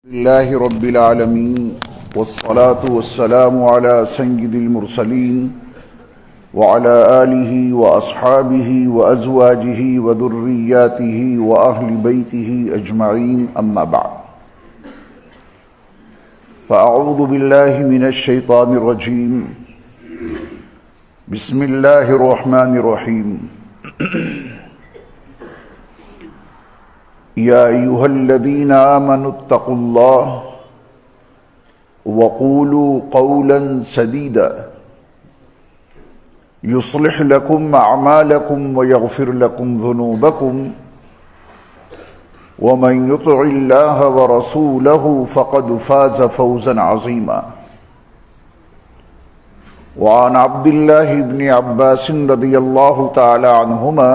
لله رب العالمين والصلاة والسلام على سيد المرسلين وعلى آله وأصحابه وأزواجه وذرياته وأهل بيته أجمعين أما بعد فأعوذ بالله من الشيطان الرجيم بسم الله الرحمن الرحيم يا أيها الذين آمنوا اتقوا الله وقولوا قولا سديدا يصلح لكم أعمالكم ويغفر لكم ذنوبكم ومن يطع الله ورسوله فقد فاز فوزا عظيما وعن عبد الله بن عباس رضي الله تعالى عنهما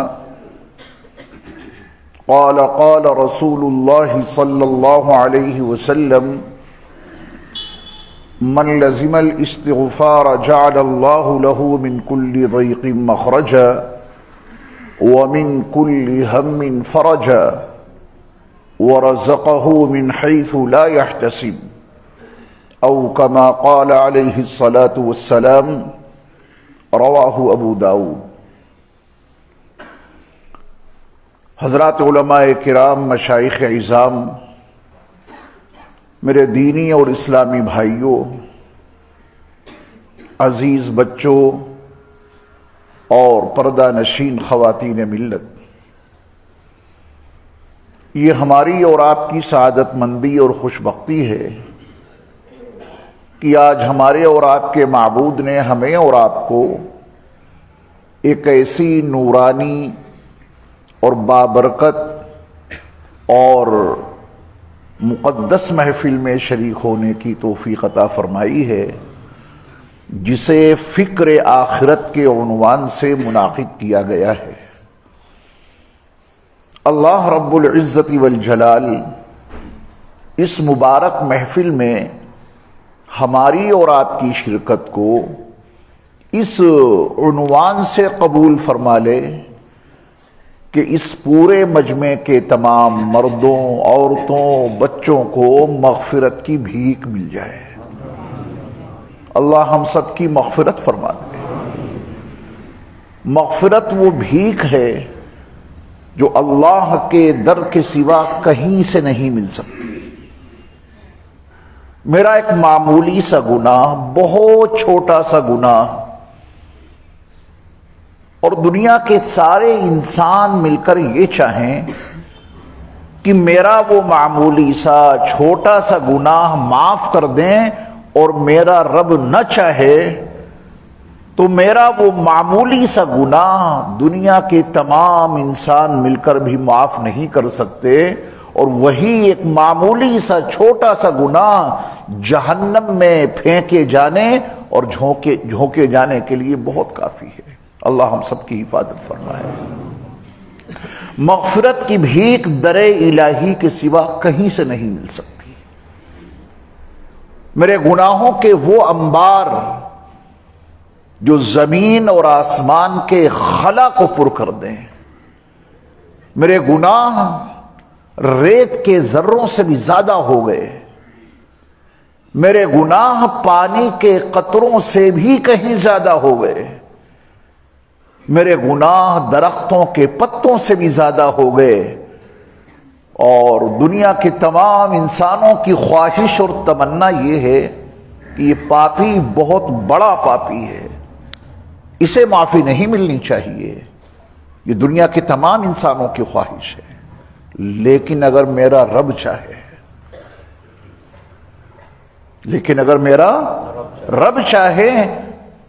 قال رسول الله صلى الله عليه وسلم من لزم الاستغفار جعل الله له من كل ضيق مخرجا ومن كل هم فرجا ورزقه من حيث لا يحتسب أو كما قال عليه الصلاة والسلام رواه أبو داود۔ حضرات علماء کرام، مشائخ عظام، میرے دینی اور اسلامی بھائیوں، عزیز بچوں اور پردہ نشین خواتین ملت، یہ ہماری اور آپ کی سعادت مندی اور خوش بختی ہے کہ آج ہمارے اور آپ کے معبود نے ہمیں اور آپ کو ایک ایسی نورانی اور بابرکت اور مقدس محفل میں شریک ہونے کی توفیق عطا فرمائی ہے، جسے فکر آخرت کے عنوان سے منعقد کیا گیا ہے۔ اللہ رب العزت والجلال اس مبارک محفل میں ہماری اور آپ کی شرکت کو اس عنوان سے قبول فرما لے کہ اس پورے مجمع کے تمام مردوں، عورتوں، بچوں کو مغفرت کی بھیک مل جائے۔ اللہ ہم سب کی مغفرت فرما دے۔ مغفرت وہ بھیک ہے جو اللہ کے در کے سوا کہیں سے نہیں مل سکتی۔ میرا ایک معمولی سا گناہ، بہت چھوٹا سا گناہ، اور دنیا کے سارے انسان مل کر یہ چاہیں کہ میرا وہ معمولی سا چھوٹا سا گناہ معاف کر دیں، اور میرا رب نہ چاہے تو میرا وہ معمولی سا گناہ دنیا کے تمام انسان مل کر بھی معاف نہیں کر سکتے، اور وہی ایک معمولی سا چھوٹا سا گناہ جہنم میں پھینکے جانے اور جھونکے جانے کے لیے بہت کافی ہے۔ اللہ ہم سب کی حفاظت فرمائے۔ مغفرت کی بھیک در الہی کے سوا کہیں سے نہیں مل سکتی۔ میرے گناہوں کے وہ انبار جو زمین اور آسمان کے خلا کو پر کر دیں، میرے گناہ ریت کے ذروں سے بھی زیادہ ہو گئے، میرے گناہ پانی کے قطروں سے بھی کہیں زیادہ ہو گئے، میرے گناہ درختوں کے پتوں سے بھی زیادہ ہو گئے، اور دنیا کے تمام انسانوں کی خواہش اور تمنا یہ ہے کہ یہ پاپی بہت بڑا پاپی ہے، اسے معافی نہیں ملنی چاہیے، یہ دنیا کے تمام انسانوں کی خواہش ہے۔ لیکن اگر میرا رب چاہے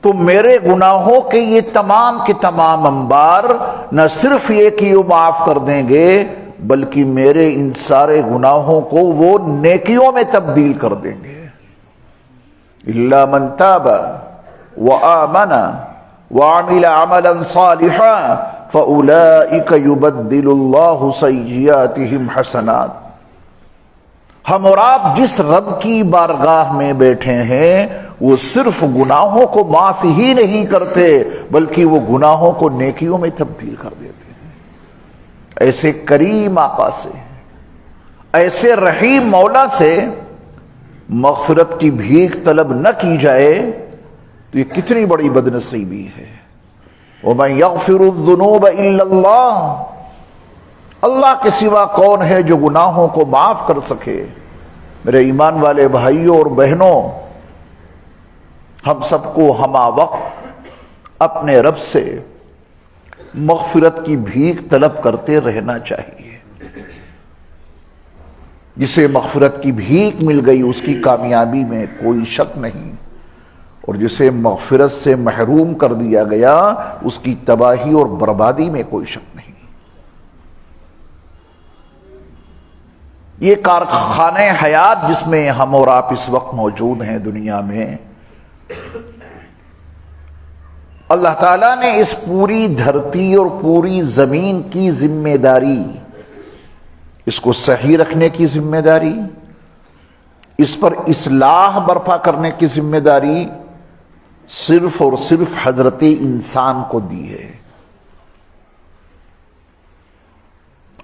تو میرے گناہوں کے یہ تمام کے تمام انبار نہ صرف یہ کہ وہ معاف کر دیں گے، بلکہ میرے ان سارے گناہوں کو وہ نیکیوں میں تبدیل کر دیں گے۔ الا من تاب وآمن وعمل عملا صالحا فأولئک یبدل اللہ سیئاتہم حسنات۔ ہم اور آپ جس رب کی بارگاہ میں بیٹھے ہیں وہ صرف گناہوں کو معاف ہی نہیں کرتے، بلکہ وہ گناہوں کو نیکیوں میں تبدیل کر دیتے ہیں۔ ایسے کریم آقا سے، ایسے رحیم مولا سے مغفرت کی بھیک طلب نہ کی جائے تو یہ کتنی بڑی بدنصیبی ہے۔ وَمَن يَغْفِرُ الذُّنُوبَ إِلَّا اللَّهُ، اللہ کے سوا کون ہے جو گناہوں کو معاف کر سکے؟ میرے ایمان والے بھائیوں اور بہنوں، ہم سب کو ہمہ وقت اپنے رب سے مغفرت کی بھیک طلب کرتے رہنا چاہیے۔ جسے مغفرت کی بھیک مل گئی اس کی کامیابی میں کوئی شک نہیں، اور جسے مغفرت سے محروم کر دیا گیا اس کی تباہی اور بربادی میں کوئی شک نہیں۔ یہ کارخانہ حیات جس میں ہم اور آپ اس وقت موجود ہیں دنیا میں، اللہ تعالیٰ نے اس پوری دھرتی اور پوری زمین کی ذمہ داری، اس کو صحیح رکھنے کی ذمہ داری، اس پر اصلاح برپا کرنے کی ذمہ داری صرف اور صرف حضرت انسان کو دی ہے۔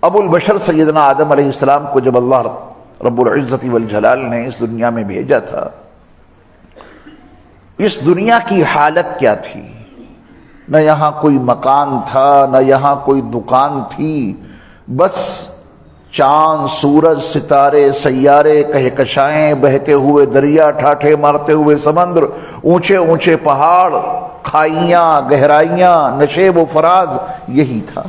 ابو البشر سیدنا آدم علیہ السلام کو جب اللہ رب العزت والجلال نے اس دنیا میں بھیجا تھا، اس دنیا کی حالت کیا تھی؟ نہ یہاں کوئی مکان تھا، نہ یہاں کوئی دکان تھی، بس چاند، سورج، ستارے، سیارے، کہکشائیں، بہتے ہوئے دریا، ٹھاٹھے مارتے ہوئے سمندر، اونچے اونچے پہاڑ، کھائیاں، گہرائیاں، نشیب و فراز، یہی تھا۔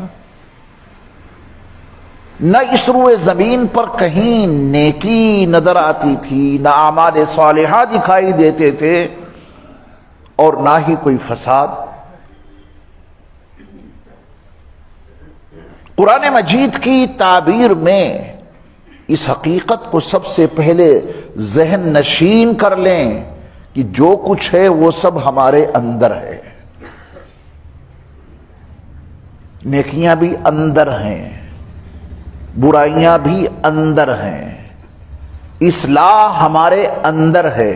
نہ اس روئے زمین پر کہیں نیکی نظر آتی تھی، نہ اعمال صالحہ دکھائی دیتے تھے، اور نہ ہی کوئی فساد۔ قرآن مجید کی تعبیر میں اس حقیقت کو سب سے پہلے ذہن نشین کر لیں کہ جو کچھ ہے وہ سب ہمارے اندر ہے۔ نیکیاں بھی اندر ہیں، برائیاں بھی اندر ہیں، اصلاح ہمارے اندر ہے،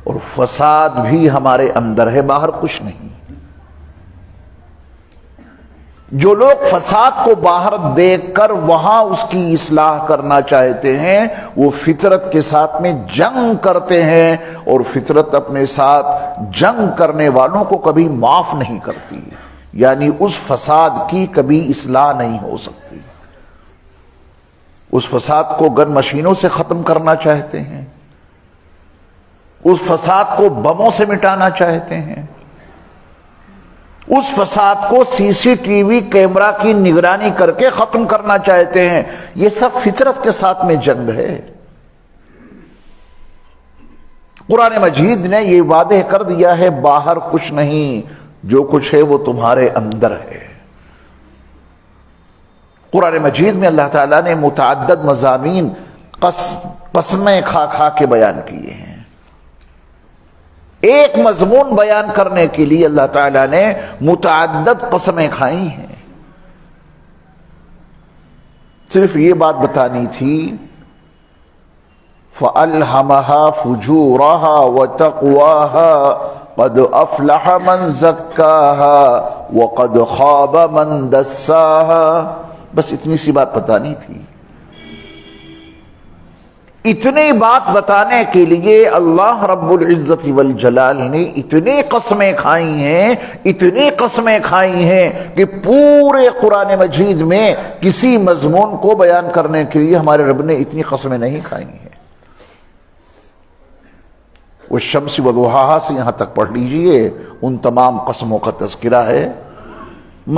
اور فساد بھی ہمارے اندر ہے، باہر کچھ نہیں۔ جو لوگ فساد کو باہر دیکھ کر وہاں اس کی اصلاح کرنا چاہتے ہیں، وہ فطرت کے ساتھ میں جنگ کرتے ہیں، اور فطرت اپنے ساتھ جنگ کرنے والوں کو کبھی معاف نہیں کرتی، یعنی اس فساد کی کبھی اصلاح نہیں ہو سکتی۔ اس فساد کو گن مشینوں سے ختم کرنا چاہتے ہیں، اس فساد کو بموں سے مٹانا چاہتے ہیں، اس فساد کو سی سی ٹی وی کیمرہ کی نگرانی کر کے ختم کرنا چاہتے ہیں۔ یہ سب فطرت کے ساتھ میں جنگ ہے۔ قرآن مجید نے یہ وعدہ کر دیا ہے باہر کچھ نہیں، جو کچھ ہے وہ تمہارے اندر ہے۔ قرآن مجید میں اللہ تعالیٰ نے متعدد مضامین قسمیں کھا کھا کے بیان کیے ہیں۔ ایک مضمون بیان کرنے کے لیے اللہ تعالیٰ نے متعدد قسمیں کھائی ہیں۔ صرف یہ بات بتانی تھی فَأَلْهَمَهَا فُجُورَهَا وَتَقْوَاهَا قَدْ أَفْلَحَ مَنْ زَكَّاهَا وَقَدْ خَابَ مَنْ دَسَّاهَا، بس اتنی سی بات بتانی تھی۔ اتنی بات بتانے کے لیے اللہ رب العزت والجلال نے اتنی قسمیں کھائی ہیں، اتنی قسمیں کھائی ہیں کہ پورے قرآن مجید میں کسی مضمون کو بیان کرنے کے لیے ہمارے رب نے اتنی قسمیں نہیں کھائی ہیں۔ والشمس وضحاها سے یہاں تک پڑھ لیجئے، ان تمام قسموں کا تذکرہ ہے۔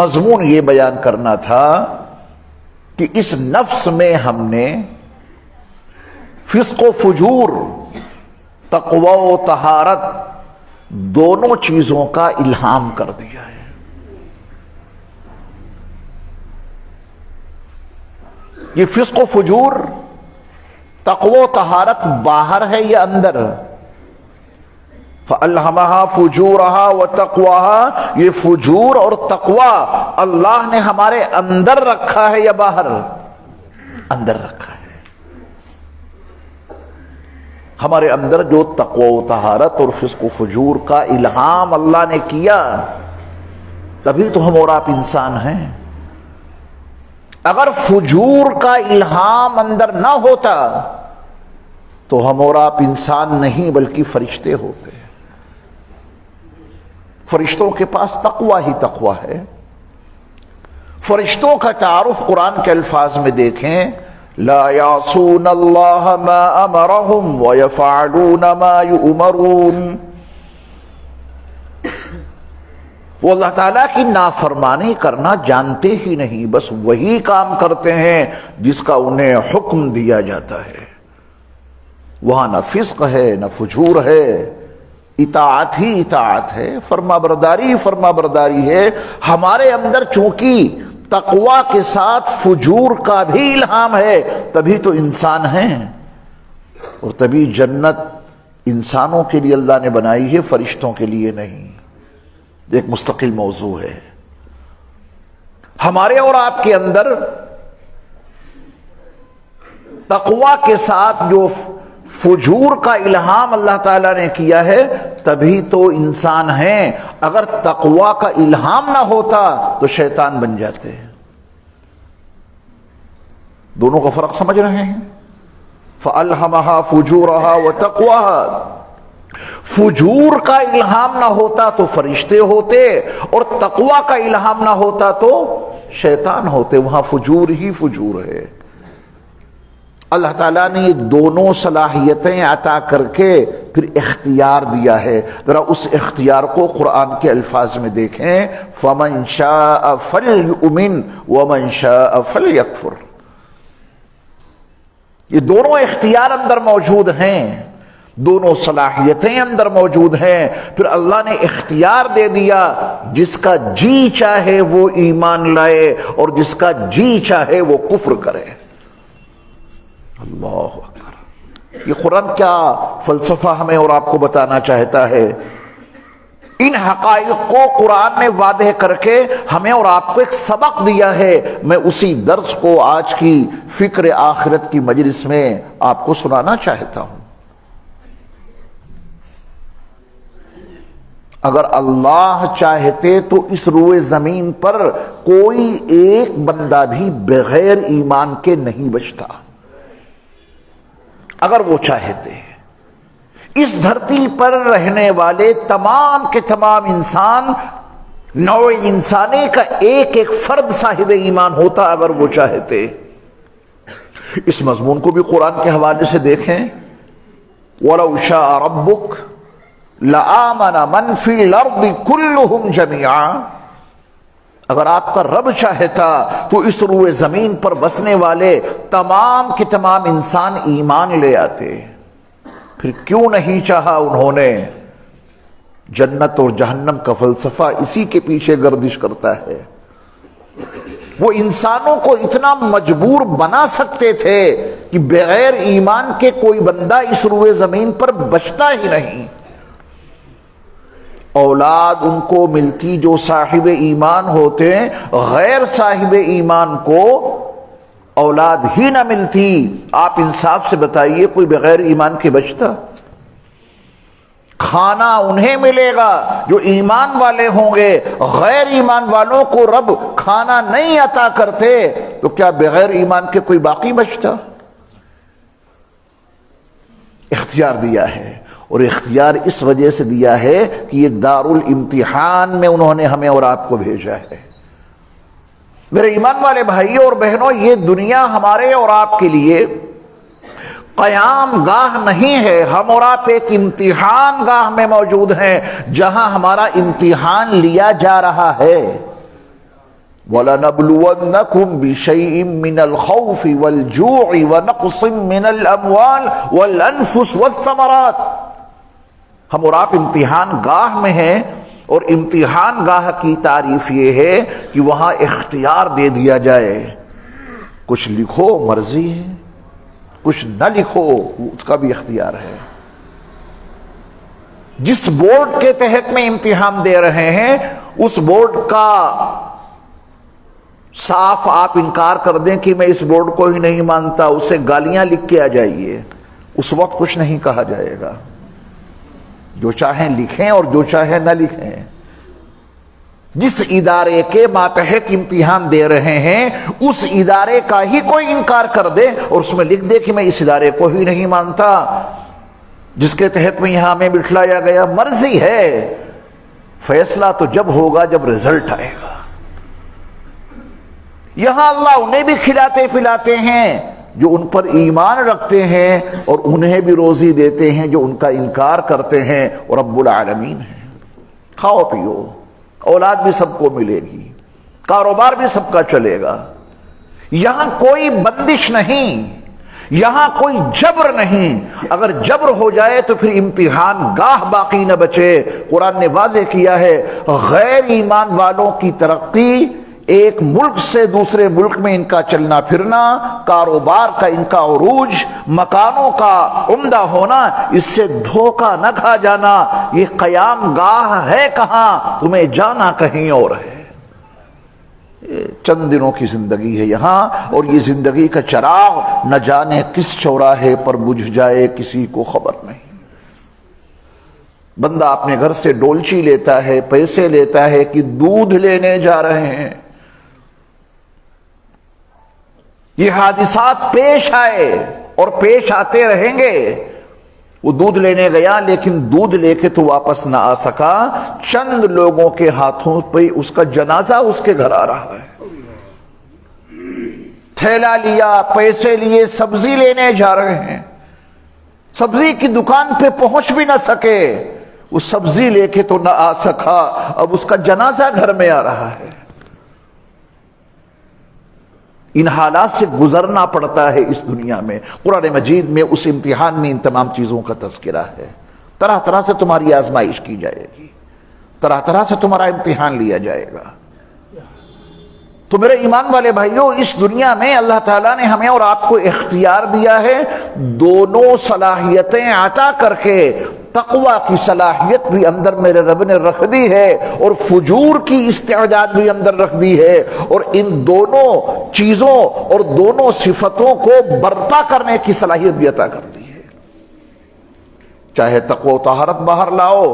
مضمون یہ بیان کرنا تھا کہ اس نفس میں ہم نے فسق و فجور، تقوی و طہارت، دونوں چیزوں کا الہام کر دیا ہے۔ یہ فسق و فجور، تقوی و طہارت باہر ہے یا اندر؟ فَأَلْهَمَهَا فُجُورَهَا وَتَقْوَاهَا، یہ فجور اور تقوی اللہ نے ہمارے اندر رکھا ہے یا باہر؟ اندر رکھا ہے۔ ہمارے اندر جو تقوی و طہارت اور فسق و فجور کا الہام اللہ نے کیا، تبھی تو ہم اور آپ انسان ہیں۔ اگر فجور کا الہام اندر نہ ہوتا تو ہم اور آپ انسان نہیں بلکہ فرشتے ہوتے. فرشتوں کے پاس تقوی ہی تقوی ہے. فرشتوں کا تعارف قرآن کے الفاظ میں دیکھیں، لا یعصون اللہ ما امرہم ویفعلون ما یؤمرون. وہ اللہ تعالیٰ کی نافرمانی کرنا جانتے ہی نہیں، بس وہی کام کرتے ہیں جس کا انہیں حکم دیا جاتا ہے. وہاں نہ فسق ہے نہ فجور ہے، اطاعت ہی اطاعت ہے، فرما برداری فرما برداری ہے. ہمارے اندر چونکہ تقوی کے ساتھ فجور کا بھی الہام ہے، تبھی تو انسان ہیں، اور تبھی جنت انسانوں کے لیے اللہ نے بنائی ہے، فرشتوں کے لیے نہیں. ایک مستقل موضوع ہے. ہمارے اور آپ کے اندر تقوی کے ساتھ جو فجور کا الہام اللہ تعالیٰ نے کیا ہے، تبھی تو انسان ہیں. اگر تقوی کا الہام نہ ہوتا تو شیطان بن جاتے ہیں. دونوں کا فرق سمجھ رہے ہیں؟ فَأَلْهَمَهَا فُجُورَهَا وَتَقْوَاهَا. فجور کا الہام نہ ہوتا تو فرشتے ہوتے، اور تقوی کا الہام نہ ہوتا تو شیطان ہوتے. وہاں فجور ہی فجور ہے. اللہ تعالیٰ نے یہ دونوں صلاحیتیں عطا کر کے پھر اختیار دیا ہے. ذرا اس اختیار کو قرآن کے الفاظ میں دیکھیں، فَمَنْ شَاءَ فَلْيُؤْمِنْ وَمَنْ شَاءَ فَلْيَكْفُرْ. یہ دونوں اختیار اندر موجود ہیں، دونوں صلاحیتیں اندر موجود ہیں. پھر اللہ نے اختیار دے دیا، جس کا جی چاہے وہ ایمان لائے اور جس کا جی چاہے وہ کفر کرے. اللہ اکبر. یہ قرآن کیا فلسفہ ہمیں اور آپ کو بتانا چاہتا ہے. ان حقائق کو قرآن نے واضح کر کے ہمیں اور آپ کو ایک سبق دیا ہے. میں اسی درس کو آج کی فکر آخرت کی مجلس میں آپ کو سنانا چاہتا ہوں. اگر اللہ چاہتے تو اس روئے زمین پر کوئی ایک بندہ بھی بغیر ایمان کے نہیں بچتا. اگر وہ چاہتے ہیں، اس دھرتی پر رہنے والے تمام کے تمام انسان، نوع انسانی کا ایک ایک فرد صاحب ایمان ہوتا اگر وہ چاہتے. اس مضمون کو بھی قرآن کے حوالے سے دیکھیں، وَلَوْ شَاءَ رَبُّكَ لَآمَنَ مَنْ فِي الْأَرْضِ كُلُّهُمْ جَمِيعًا. اگر آپ کا رب چاہتا تو اس روئے زمین پر بسنے والے تمام کے تمام انسان ایمان لے آتے. پھر کیوں نہیں چاہا انہوں نے؟ جنت اور جہنم کا فلسفہ اسی کے پیچھے گردش کرتا ہے. وہ انسانوں کو اتنا مجبور بنا سکتے تھے کہ بغیر ایمان کے کوئی بندہ اس روئے زمین پر بچتا ہی نہیں. اولاد ان کو ملتی جو صاحب ایمان ہوتے ہیں، غیر صاحب ایمان کو اولاد ہی نہ ملتی. آپ انصاف سے بتائیے، کوئی بغیر ایمان کے بچتا؟ کھانا انہیں ملے گا جو ایمان والے ہوں گے. غیر ایمان والوں کو رب کھانا نہیں عطا کرتے تو کیا بغیر ایمان کے کوئی باقی بچتا؟ اختیار دیا ہے، اور اختیار اس وجہ سے دیا ہے کہ یہ دار الامتحان میں انہوں نے ہمیں اور آپ کو بھیجا ہے. میرے ایمان والے بھائیوں اور بہنوں، یہ دنیا ہمارے اور آپ کے لیے قیام گاہ نہیں ہے. ہم اور آپ ایک امتحان گاہ میں موجود ہیں جہاں ہمارا امتحان لیا جا رہا ہے. وَلَنَبْلُوَنَّكُمْ بِشَيْءٍ مِّنَ الْخَوْفِ وَالْجُوعِ وَنَقْصٍ مِّنَ الْأَمْوَالِ وَالْأَنفُسِ وَالثَّمَرَاتِ. ہم اور آپ امتحان گاہ میں ہیں، اور امتحان گاہ کی تعریف یہ ہے کہ وہاں اختیار دے دیا جائے. کچھ لکھو مرضی ہے، کچھ نہ لکھو اس کا بھی اختیار ہے. جس بورڈ کے تحت میں امتحان دے رہے ہیں اس بورڈ کا صاف آپ انکار کر دیں کہ میں اس بورڈ کو ہی نہیں مانتا، اسے گالیاں لکھ کے آ جائیے، اس وقت کچھ نہیں کہا جائے گا. جو چاہیں لکھیں اور جو چاہیں نہ لکھیں. جس ادارے کے ماتحت امتحان دے رہے ہیں اس ادارے کا ہی کوئی انکار کر دے اور اس میں لکھ دے کہ میں اس ادارے کو ہی نہیں مانتا جس کے تحت میں یہاں میں بٹھلایا گیا، مرضی ہے، فیصلہ تو جب ہوگا جب رزلٹ آئے گا۔ یہاں اللہ انہیں بھی کھلاتے پلاتے ہیں جو ان پر ایمان رکھتے ہیں اور انہیں بھی روزی دیتے ہیں جو ان کا انکار کرتے ہیں، اور رب العالمین ہے۔ کھاؤ پیو، اولاد بھی سب کو ملے گی، کاروبار بھی سب کا چلے گا، یہاں کوئی بندش نہیں، یہاں کوئی جبر نہیں۔ اگر جبر ہو جائے تو پھر امتحان گاہ باقی نہ بچے۔ قرآن نے واضح کیا ہے غیر ایمان والوں کی ترقی ایک ملک سے دوسرے ملک میں ان کا چلنا پھرنا، کاروبار کا ان کا عروج، مکانوں کا عمدہ ہونا، اس سے دھوکہ نہ کھا جانا۔ یہ قیام گاہ ہے کہاں، تمہیں جانا کہیں اور ہے۔ چند دنوں کی زندگی ہے یہاں، اور یہ زندگی کا چراغ نہ جانے کس چوراہے پر بجھ جائے، کسی کو خبر نہیں۔ بندہ اپنے گھر سے ڈولچی لیتا ہے، پیسے لیتا ہے کہ دودھ لینے جا رہے ہیں۔ یہ حادثات پیش آئے اور پیش آتے رہیں گے۔ وہ دودھ لینے گیا لیکن دودھ لے کے تو واپس نہ آ سکا، چند لوگوں کے ہاتھوں پہ اس کا جنازہ اس کے گھر آ رہا ہے۔ تھیلا لیا، پیسے لیے، سبزی لینے جا رہے ہیں، سبزی کی دکان پہ پہنچ بھی نہ سکے، وہ سبزی لے کے تو نہ آ سکا، اب اس کا جنازہ گھر میں آ رہا ہے۔ ان حالات سے گزرنا پڑتا ہے اس دنیا میں۔ قرآن مجید میں اس امتحان میں ان تمام چیزوں کا تذکرہ ہے۔ طرح طرح سے تمہاری آزمائش کی جائے گی، طرح طرح سے تمہارا امتحان لیا جائے گا۔ تو میرے ایمان والے بھائیوں، اس دنیا میں اللہ تعالیٰ نے ہمیں اور آپ کو اختیار دیا ہے، دونوں صلاحیتیں عطا کر کے۔ تقوی کی صلاحیت بھی اندر میرے رب نے رکھ دی ہے، اور فجور کی استعداد بھی اندر رکھ دی ہے، اور ان دونوں چیزوں اور دونوں صفتوں کو برپا کرنے کی صلاحیت بھی عطا کر دی ہے۔ چاہے تقوی و طہارت باہر لاؤ،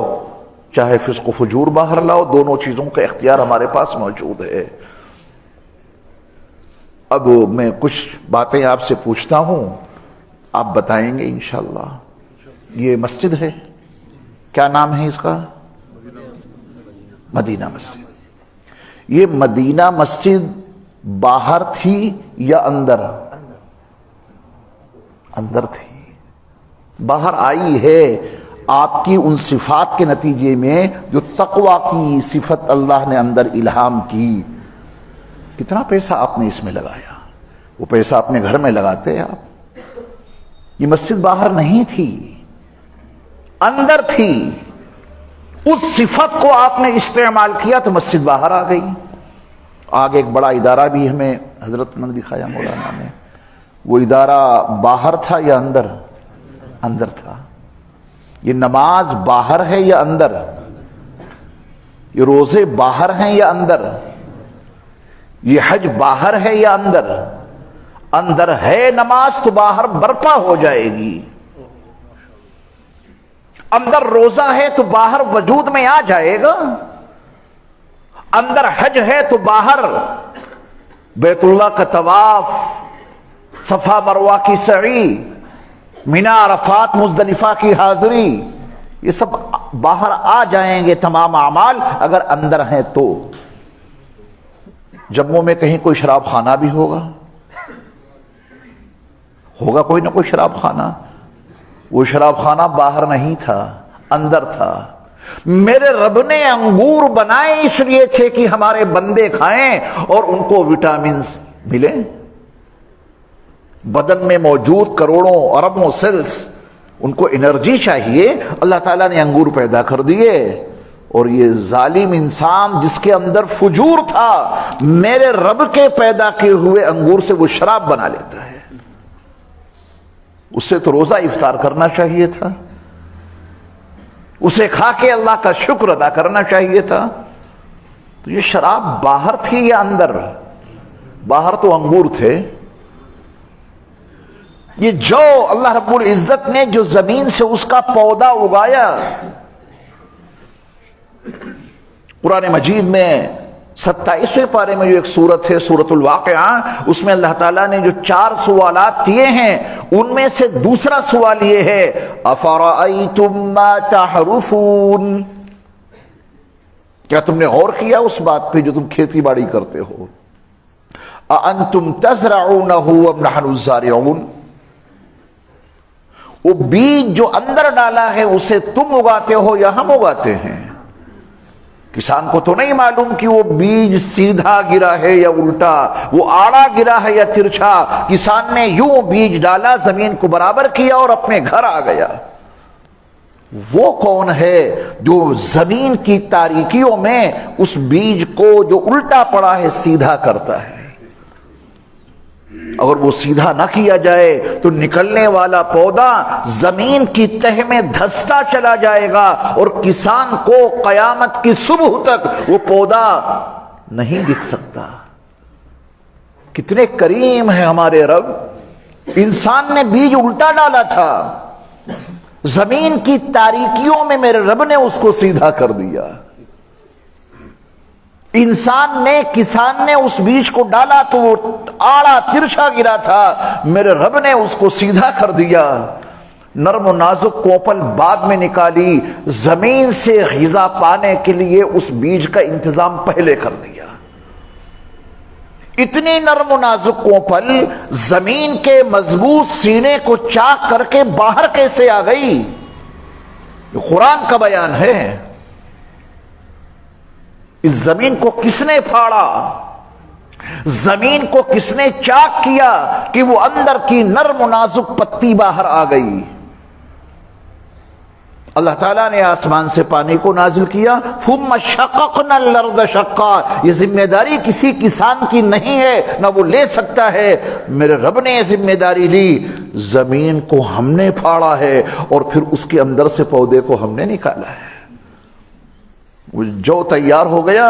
چاہے فسق و فجور باہر لاؤ، دونوں چیزوں کا اختیار ہمارے پاس موجود ہے۔ اب میں کچھ باتیں آپ سے پوچھتا ہوں، آپ بتائیں گے انشاءاللہ۔ یہ مسجد ہے، کیا نام ہے اس کا؟ مدینہ مسجد۔ یہ مدینہ مسجد باہر تھی یا اندر؟ اندر تھی، باہر آئی ہے آپ کی ان صفات کے نتیجے میں جو تقوی کی صفت اللہ نے اندر الہام کی۔ کتنا پیسہ آپ نے اس میں لگایا؟ وہ پیسہ اپنے گھر میں لگاتے آپ؟ یہ مسجد باہر نہیں تھی، اندر تھی۔ اس صفت کو آپ نے استعمال کیا تو مسجد باہر آ گئی۔ آگے ایک بڑا ادارہ بھی ہمیں حضرت نے دکھایا مولانا نے، وہ ادارہ باہر تھا یا اندر؟ اندر تھا۔ یہ نماز باہر ہے یا اندر؟ یہ روزے باہر ہیں یا اندر؟ یہ حج باہر ہے یا اندر؟ اندر ہے نماز تو باہر برپا ہو جائے گی، اندر روزہ ہے تو باہر وجود میں آ جائے گا، اندر حج ہے تو باہر بیت اللہ کا طواف، صفا مروہ کی سعی، مینا عرفات مزدلفہ کی حاضری، یہ سب باہر آ جائیں گے تمام اعمال اگر اندر ہیں تو۔ جموں میں کہیں کوئی شراب خانہ بھی ہوگا کوئی نہ کوئی شراب خانہ، وہ شراب خانہ باہر نہیں تھا، اندر تھا۔ میرے رب نے انگور بنائے اس لیے تھے کہ ہمارے بندے کھائیں اور ان کو وٹامنز ملیں۔ بدن میں موجود کروڑوں اربوں سیلز، ان کو انرجی چاہیے، اللہ تعالیٰ نے انگور پیدا کر دیے۔ اور یہ ظالم انسان جس کے اندر فجور تھا، میرے رب کے پیدا کیے ہوئے انگور سے وہ شراب بنا لیتا ہے۔ اس سے تو روزہ افطار کرنا چاہیے تھا، اسے کھا کے اللہ کا شکر ادا کرنا چاہیے تھا۔ تو یہ شراب باہر تھی یا اندر؟ باہر تو انگور تھے۔ یہ جو اللہ رب العزت نے جو زمین سے اس کا پودا اگایا، قرآن مجید میں 27ویں پارے میں جو ایک سورت ہے سورۃ الواقعہ، اس میں اللہ تعالیٰ نے جو 4 سوالات کیے ہیں ان میں سے دوسرا سوال یہ ہے افرأیتم ما تحرثون، کیا تم نے غور کیا اس بات پہ جو تم کھیتی باڑی کرتے ہو؟ اانتم تزرعونہ ام نحن الزارعون، وہ بیج جو اندر ڈالا ہے اسے تم اگاتے ہو یا ہم اگاتے ہیں؟ کسان کو تو نہیں معلوم کہ وہ بیج سیدھا گرا ہے یا الٹا، وہ آڑا گرا ہے یا ترچھا۔ کسان نے یوں بیج ڈالا، زمین کو برابر کیا اور اپنے گھر آ گیا۔ وہ کون ہے جو زمین کی تاریکیوں میں اس بیج کو جو الٹا پڑا ہے سیدھا کرتا ہے؟ اگر وہ سیدھا نہ کیا جائے تو نکلنے والا پودا زمین کی تہ میں دھستا چلا جائے گا اور کسان کو قیامت کی صبح تک وہ پودا نہیں دکھ سکتا۔ کتنے کریم ہیں ہمارے رب! انسان نے بیج الٹا ڈالا تھا، زمین کی تاریکیوں میں میرے رب نے اس کو سیدھا کر دیا۔ کسان نے اس بیج کو ڈالا تو وہ آڑا ترچھا گرا تھا، میرے رب نے اس کو سیدھا کر دیا۔ نرم و نازک کوپل بعد میں نکالی، زمین سے غذا پانے کے لیے اس بیج کا انتظام پہلے کر دیا۔ اتنی نرم و نازک کوپل زمین کے مضبوط سینے کو چاک کر کے باہر کیسے آ گئی؟ یہ قرآن کا بیان ہے۔ اس زمین کو کس نے پھاڑا؟ زمین کو کس نے چاک کیا کہ وہ اندر کی نرم و نازک پتی باہر آ گئی؟ اللہ تعالیٰ نے آسمان سے پانی کو نازل کیا، ثم شققنا الارض شقا۔ یہ ذمہ داری کسی کسان کی نہیں ہے، نہ وہ لے سکتا ہے، میرے رب نے یہ ذمہ داری لی۔ زمین کو ہم نے پھاڑا ہے اور پھر اس کے اندر سے پودے کو ہم نے نکالا ہے۔ جو تیار ہو گیا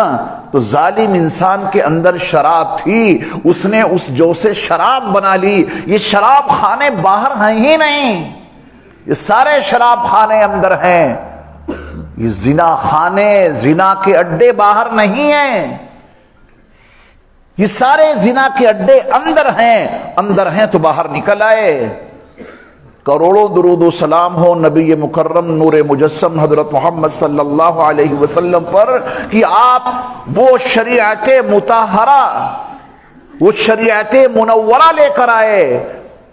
تو ظالم انسان کے اندر شراب تھی، اس نے اس جو سے شراب بنا لی۔ یہ شراب خانے باہر ہیں ہی نہیں، یہ سارے شراب خانے اندر ہیں۔ یہ زنا خانے، زنا کے اڈے باہر نہیں ہیں، یہ سارے زنا کے اڈے اندر ہیں۔ اندر ہیں تو باہر نکل آئے۔ کروڑوں درود و سلام ہو نبی مکرم نور مجسم حضرت محمد صلی اللہ علیہ وسلم پر کہ آپ وہ شریعت مطہرہ، وہ شریعت منورہ لے کر آئے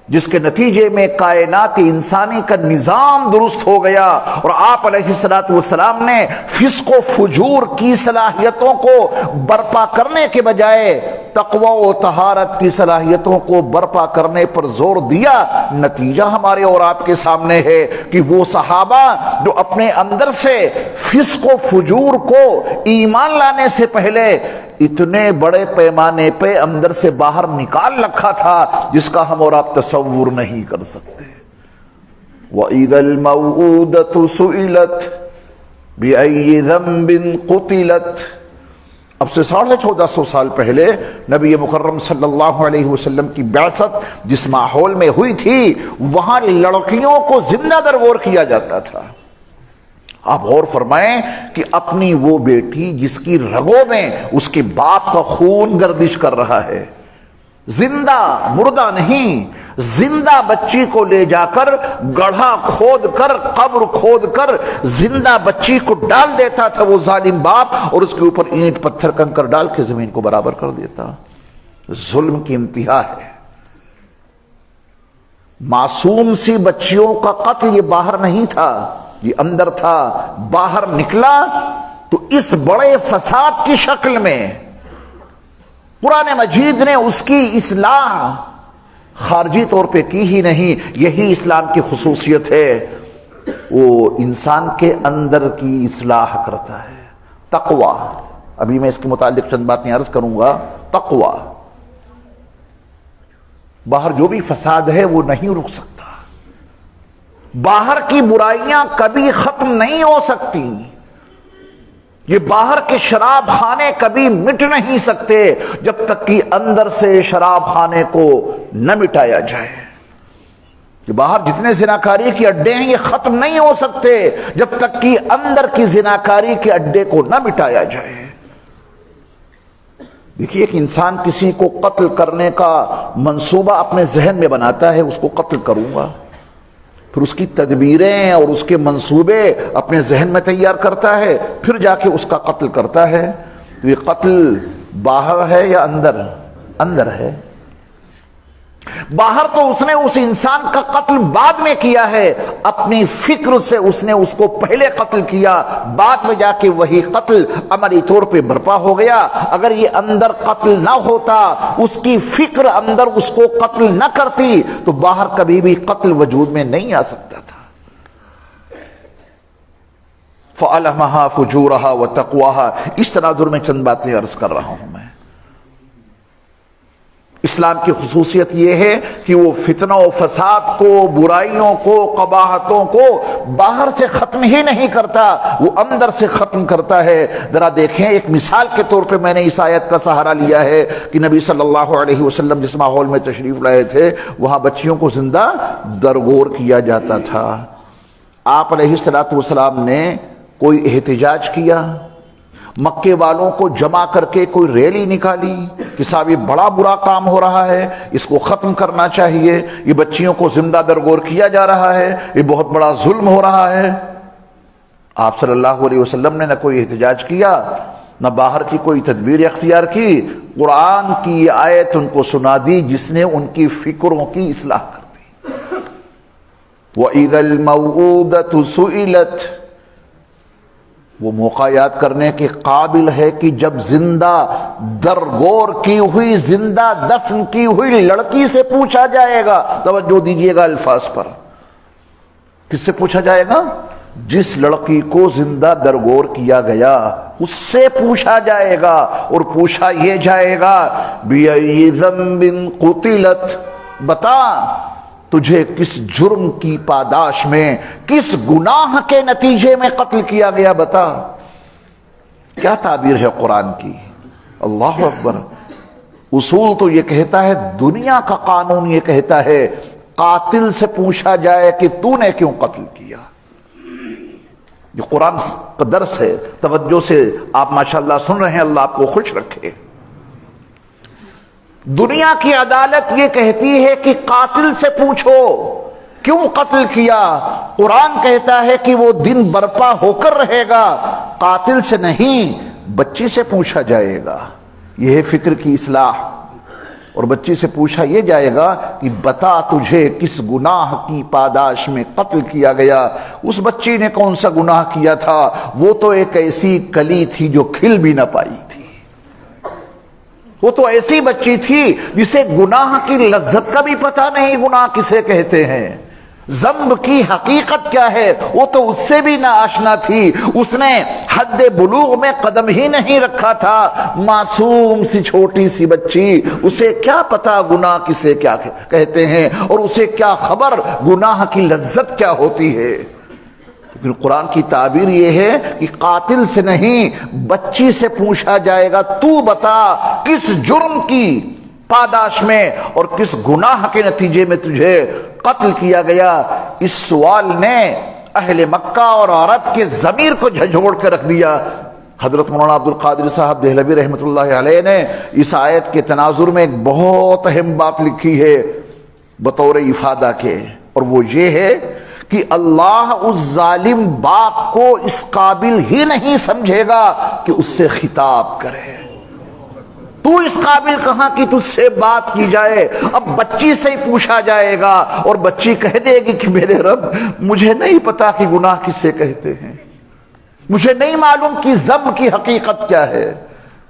جس کے نتیجے میں کائنات انسانی کا نظام درست ہو گیا، اور آپ علیہ الصلوۃ والسلام نے فسق و فجور کی صلاحیتوں کو برپا کرنے کے بجائے تقوی و طہارت کی صلاحیتوں کو برپا کرنے پر زور دیا۔ نتیجہ ہمارے اور آپ کے سامنے ہے کہ وہ صحابہ جو اپنے اندر سے فسق و فجور کو ایمان لانے سے پہلے اتنے بڑے پیمانے پہ اندر سے باہر نکال رکھا تھا جس کا ہم اور آپ تصور نہیں کر سکتے۔ وَإِذَا الْمَوْءُودَةُ سُئِلَتْ بِأَيِّ ذَنبٍ قُتِلَتْ۔ اب سے 1450 سال پہلے نبی مکرم صلی اللہ علیہ وسلم کی بعثت جس ماحول میں ہوئی تھی، وہاں لڑکیوں کو زندہ درگور کیا جاتا تھا۔ آپ غور فرمائیں کہ اپنی وہ بیٹی جس کی رگوں میں اس کے باپ کا خون گردش کر رہا ہے، زندہ، مردہ نہیں، زندہ بچی کو لے جا کر گڑھا کھود کر، قبر کھود کر زندہ بچی کو ڈال دیتا تھا وہ ظالم باپ، اور اس کے اوپر اینٹ پتھر کنکر ڈال کے زمین کو برابر کر دیتا۔ ظلم کی انتہا ہے۔ معصوم سی بچیوں کا قتل یہ باہر نہیں تھا، یہ اندر تھا۔ باہر نکلا تو اس بڑے فساد کی شکل میں قرآن مجید نے اس کی اصلاح خارجی طور پہ کی ہی نہیں۔ یہی اسلام کی خصوصیت ہے، وہ انسان کے اندر کی اصلاح کرتا ہے۔ تقوی، ابھی میں اس کے متعلق چند باتیں عرض کروں گا۔ تقوی، باہر جو بھی فساد ہے وہ نہیں رک سکتا، باہر کی برائیاں کبھی ختم نہیں ہو سکتی، یہ باہر کے شراب خانے کبھی مٹ نہیں سکتے جب تک کہ اندر سے شراب خانے کو نہ مٹایا جائے۔ کہ باہر جتنے زناکاری کے اڈے ہیں یہ ختم نہیں ہو سکتے جب تک کہ اندر کی زناکاری کے اڈے کو نہ مٹایا جائے۔ دیکھیے ایک انسان کسی کو قتل کرنے کا منصوبہ اپنے ذہن میں بناتا ہے، اس کو قتل کروں گا، پھر اس کی تدبیریں اور اس کے منصوبے اپنے ذہن میں تیار کرتا ہے، پھر جا کے اس کا قتل کرتا ہے۔ یہ قتل باہر ہے یا اندر؟ اندر ہے۔ باہر تو اس نے اس انسان کا قتل بعد میں کیا ہے، اپنی فکر سے اس نے اس کو پہلے قتل کیا، بعد میں جا کے وہی قتل عملی طور پہ برپا ہو گیا۔ اگر یہ اندر قتل نہ ہوتا، اس کی فکر اندر اس کو قتل نہ کرتی، تو باہر کبھی بھی قتل وجود میں نہیں آ سکتا تھا۔ فَأَلْهَمَهَا فُجُورَهَا وَتَقْوَاهَا، اس تناظر میں چند باتیں عرض کر رہا ہوں میں۔ اسلام کی خصوصیت یہ ہے کہ وہ فتنہ و فساد کو، برائیوں کو، قباحتوں کو باہر سے ختم ہی نہیں کرتا، وہ اندر سے ختم کرتا ہے۔ ذرا دیکھیں، ایک مثال کے طور پہ میں نے اس آیت کا سہارا لیا ہے کہ نبی صلی اللہ علیہ وسلم جس ماحول میں تشریف لائے تھے، وہاں بچیوں کو زندہ درگور کیا جاتا تھا۔ آپ علیہ السلام نے کوئی احتجاج کیا، مکے والوں کو جمع کر کے کوئی ریلی نکالی کہ صاحب یہ بڑا برا کام ہو رہا ہے، اس کو ختم کرنا چاہیے، یہ بچیوں کو زندہ درگور کیا جا رہا ہے، یہ بہت بڑا ظلم ہو رہا ہے۔ آپ صلی اللہ علیہ وسلم نے نہ کوئی احتجاج کیا، نہ باہر کی کوئی تدبیر اختیار کی، قرآن کی یہ آیت ان کو سنا دی جس نے ان کی فکروں کی اصلاح کر دی۔ وَإِذَا الْمَوْءُودَةُ سُئِلَتْ، وہ موقع یاد کرنے کے قابل ہے کہ جب زندہ درگور کی ہوئی، زندہ دفن کی ہوئی لڑکی سے پوچھا جائے گا، توجہ دیجئے گا الفاظ پر، کس سے پوچھا جائے گا؟ جس لڑکی کو زندہ درگور کیا گیا اس سے پوچھا جائے گا، اور پوچھا یہ جائے گا بِأَيِّ ذَنبٍ قُتِلَتْ، بتا تجھے کس جرم کی پاداش میں، کس گناہ کے نتیجے میں قتل کیا گیا، بتا۔ کیا تعبیر ہے قرآن کی، اللہ اکبر۔ اصول تو یہ کہتا ہے، دنیا کا قانون یہ کہتا ہے قاتل سے پوچھا جائے کہ تو نے کیوں قتل کیا۔ یہ قرآن کا درس ہے، توجہ سے آپ ماشاءاللہ سن رہے ہیں، اللہ آپ کو خوش رکھے۔ دنیا کی عدالت یہ کہتی ہے کہ قاتل سے پوچھو کیوں قتل کیا، قرآن کہتا ہے کہ وہ دن برپا ہو کر رہے گا، قاتل سے نہیں بچی سے پوچھا جائے گا۔ یہ ہے فکر کی اصلاح، اور بچی سے پوچھا یہ جائے گا کہ بتا تجھے کس گناہ کی پاداش میں قتل کیا گیا۔ اس بچی نے کون سا گناہ کیا تھا؟ وہ تو ایک ایسی کلی تھی جو کھل بھی نہ پائی تھی، وہ تو ایسی بچی تھی جسے گناہ کی لذت کا بھی پتہ نہیں، گناہ کسے کہتے ہیں، ذنب کی حقیقت کیا ہے وہ تو اس سے بھی نہ آشنا تھی، اس نے حد بلوغ میں قدم ہی نہیں رکھا تھا، معصوم سی چھوٹی سی بچی، اسے کیا پتا گناہ کسے کیا کہتے ہیں، اور اسے کیا خبر گناہ کی لذت کیا ہوتی ہے۔ لیکن قرآن کی تعبیر یہ ہے کہ قاتل سے نہیں بچی سے پوچھا جائے گا، تو بتا کس جرم کی پاداش میں اور کس گناہ کے نتیجے میں تجھے قتل کیا گیا۔ اس سوال نے اہل مکہ اور عرب کے ضمیر کو جھنجھوڑ کے رکھ دیا۔ حضرت مولانا عبد القادر صاحب دہلوی رحمۃ اللہ علیہ نے اس آیت کے تناظر میں ایک بہت اہم بات لکھی ہے بطور افادہ کے، اور وہ یہ ہے کہ اللہ اس ظالم باپ کو اس قابل ہی نہیں سمجھے گا کہ اس سے خطاب کرے۔ تو اس قابل کہاں کہ تجھ سے بات کی جائے، اب بچی سے ہی پوچھا جائے گا، اور بچی کہہ دے گی کہ میرے رب مجھے نہیں پتا کہ گناہ کسے کہتے ہیں، مجھے نہیں معلوم کہ ذنب کی حقیقت کیا ہے،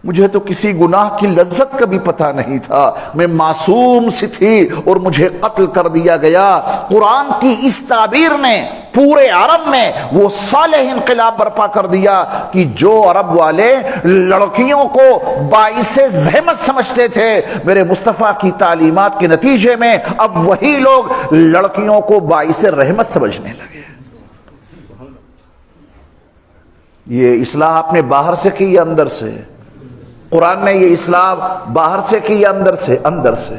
مجھے تو کسی گناہ کی لذت کا بھی پتہ نہیں تھا، میں معصوم سی تھی اور مجھے قتل کر دیا گیا۔ قرآن کی اس تعبیر نے پورے عرب میں وہ صالح انقلاب برپا کر دیا کہ جو عرب والے لڑکیوں کو باعث زحمت سمجھتے تھے، میرے مصطفیٰ کی تعلیمات کے نتیجے میں اب وہی لوگ لڑکیوں کو باعث رحمت سمجھنے لگے۔ یہ اصلاح آپ نے باہر سے کی یا اندر سے؟ قرآن نے یہ اصلاح باہر سے کی یا اندر سے؟ اندر سے۔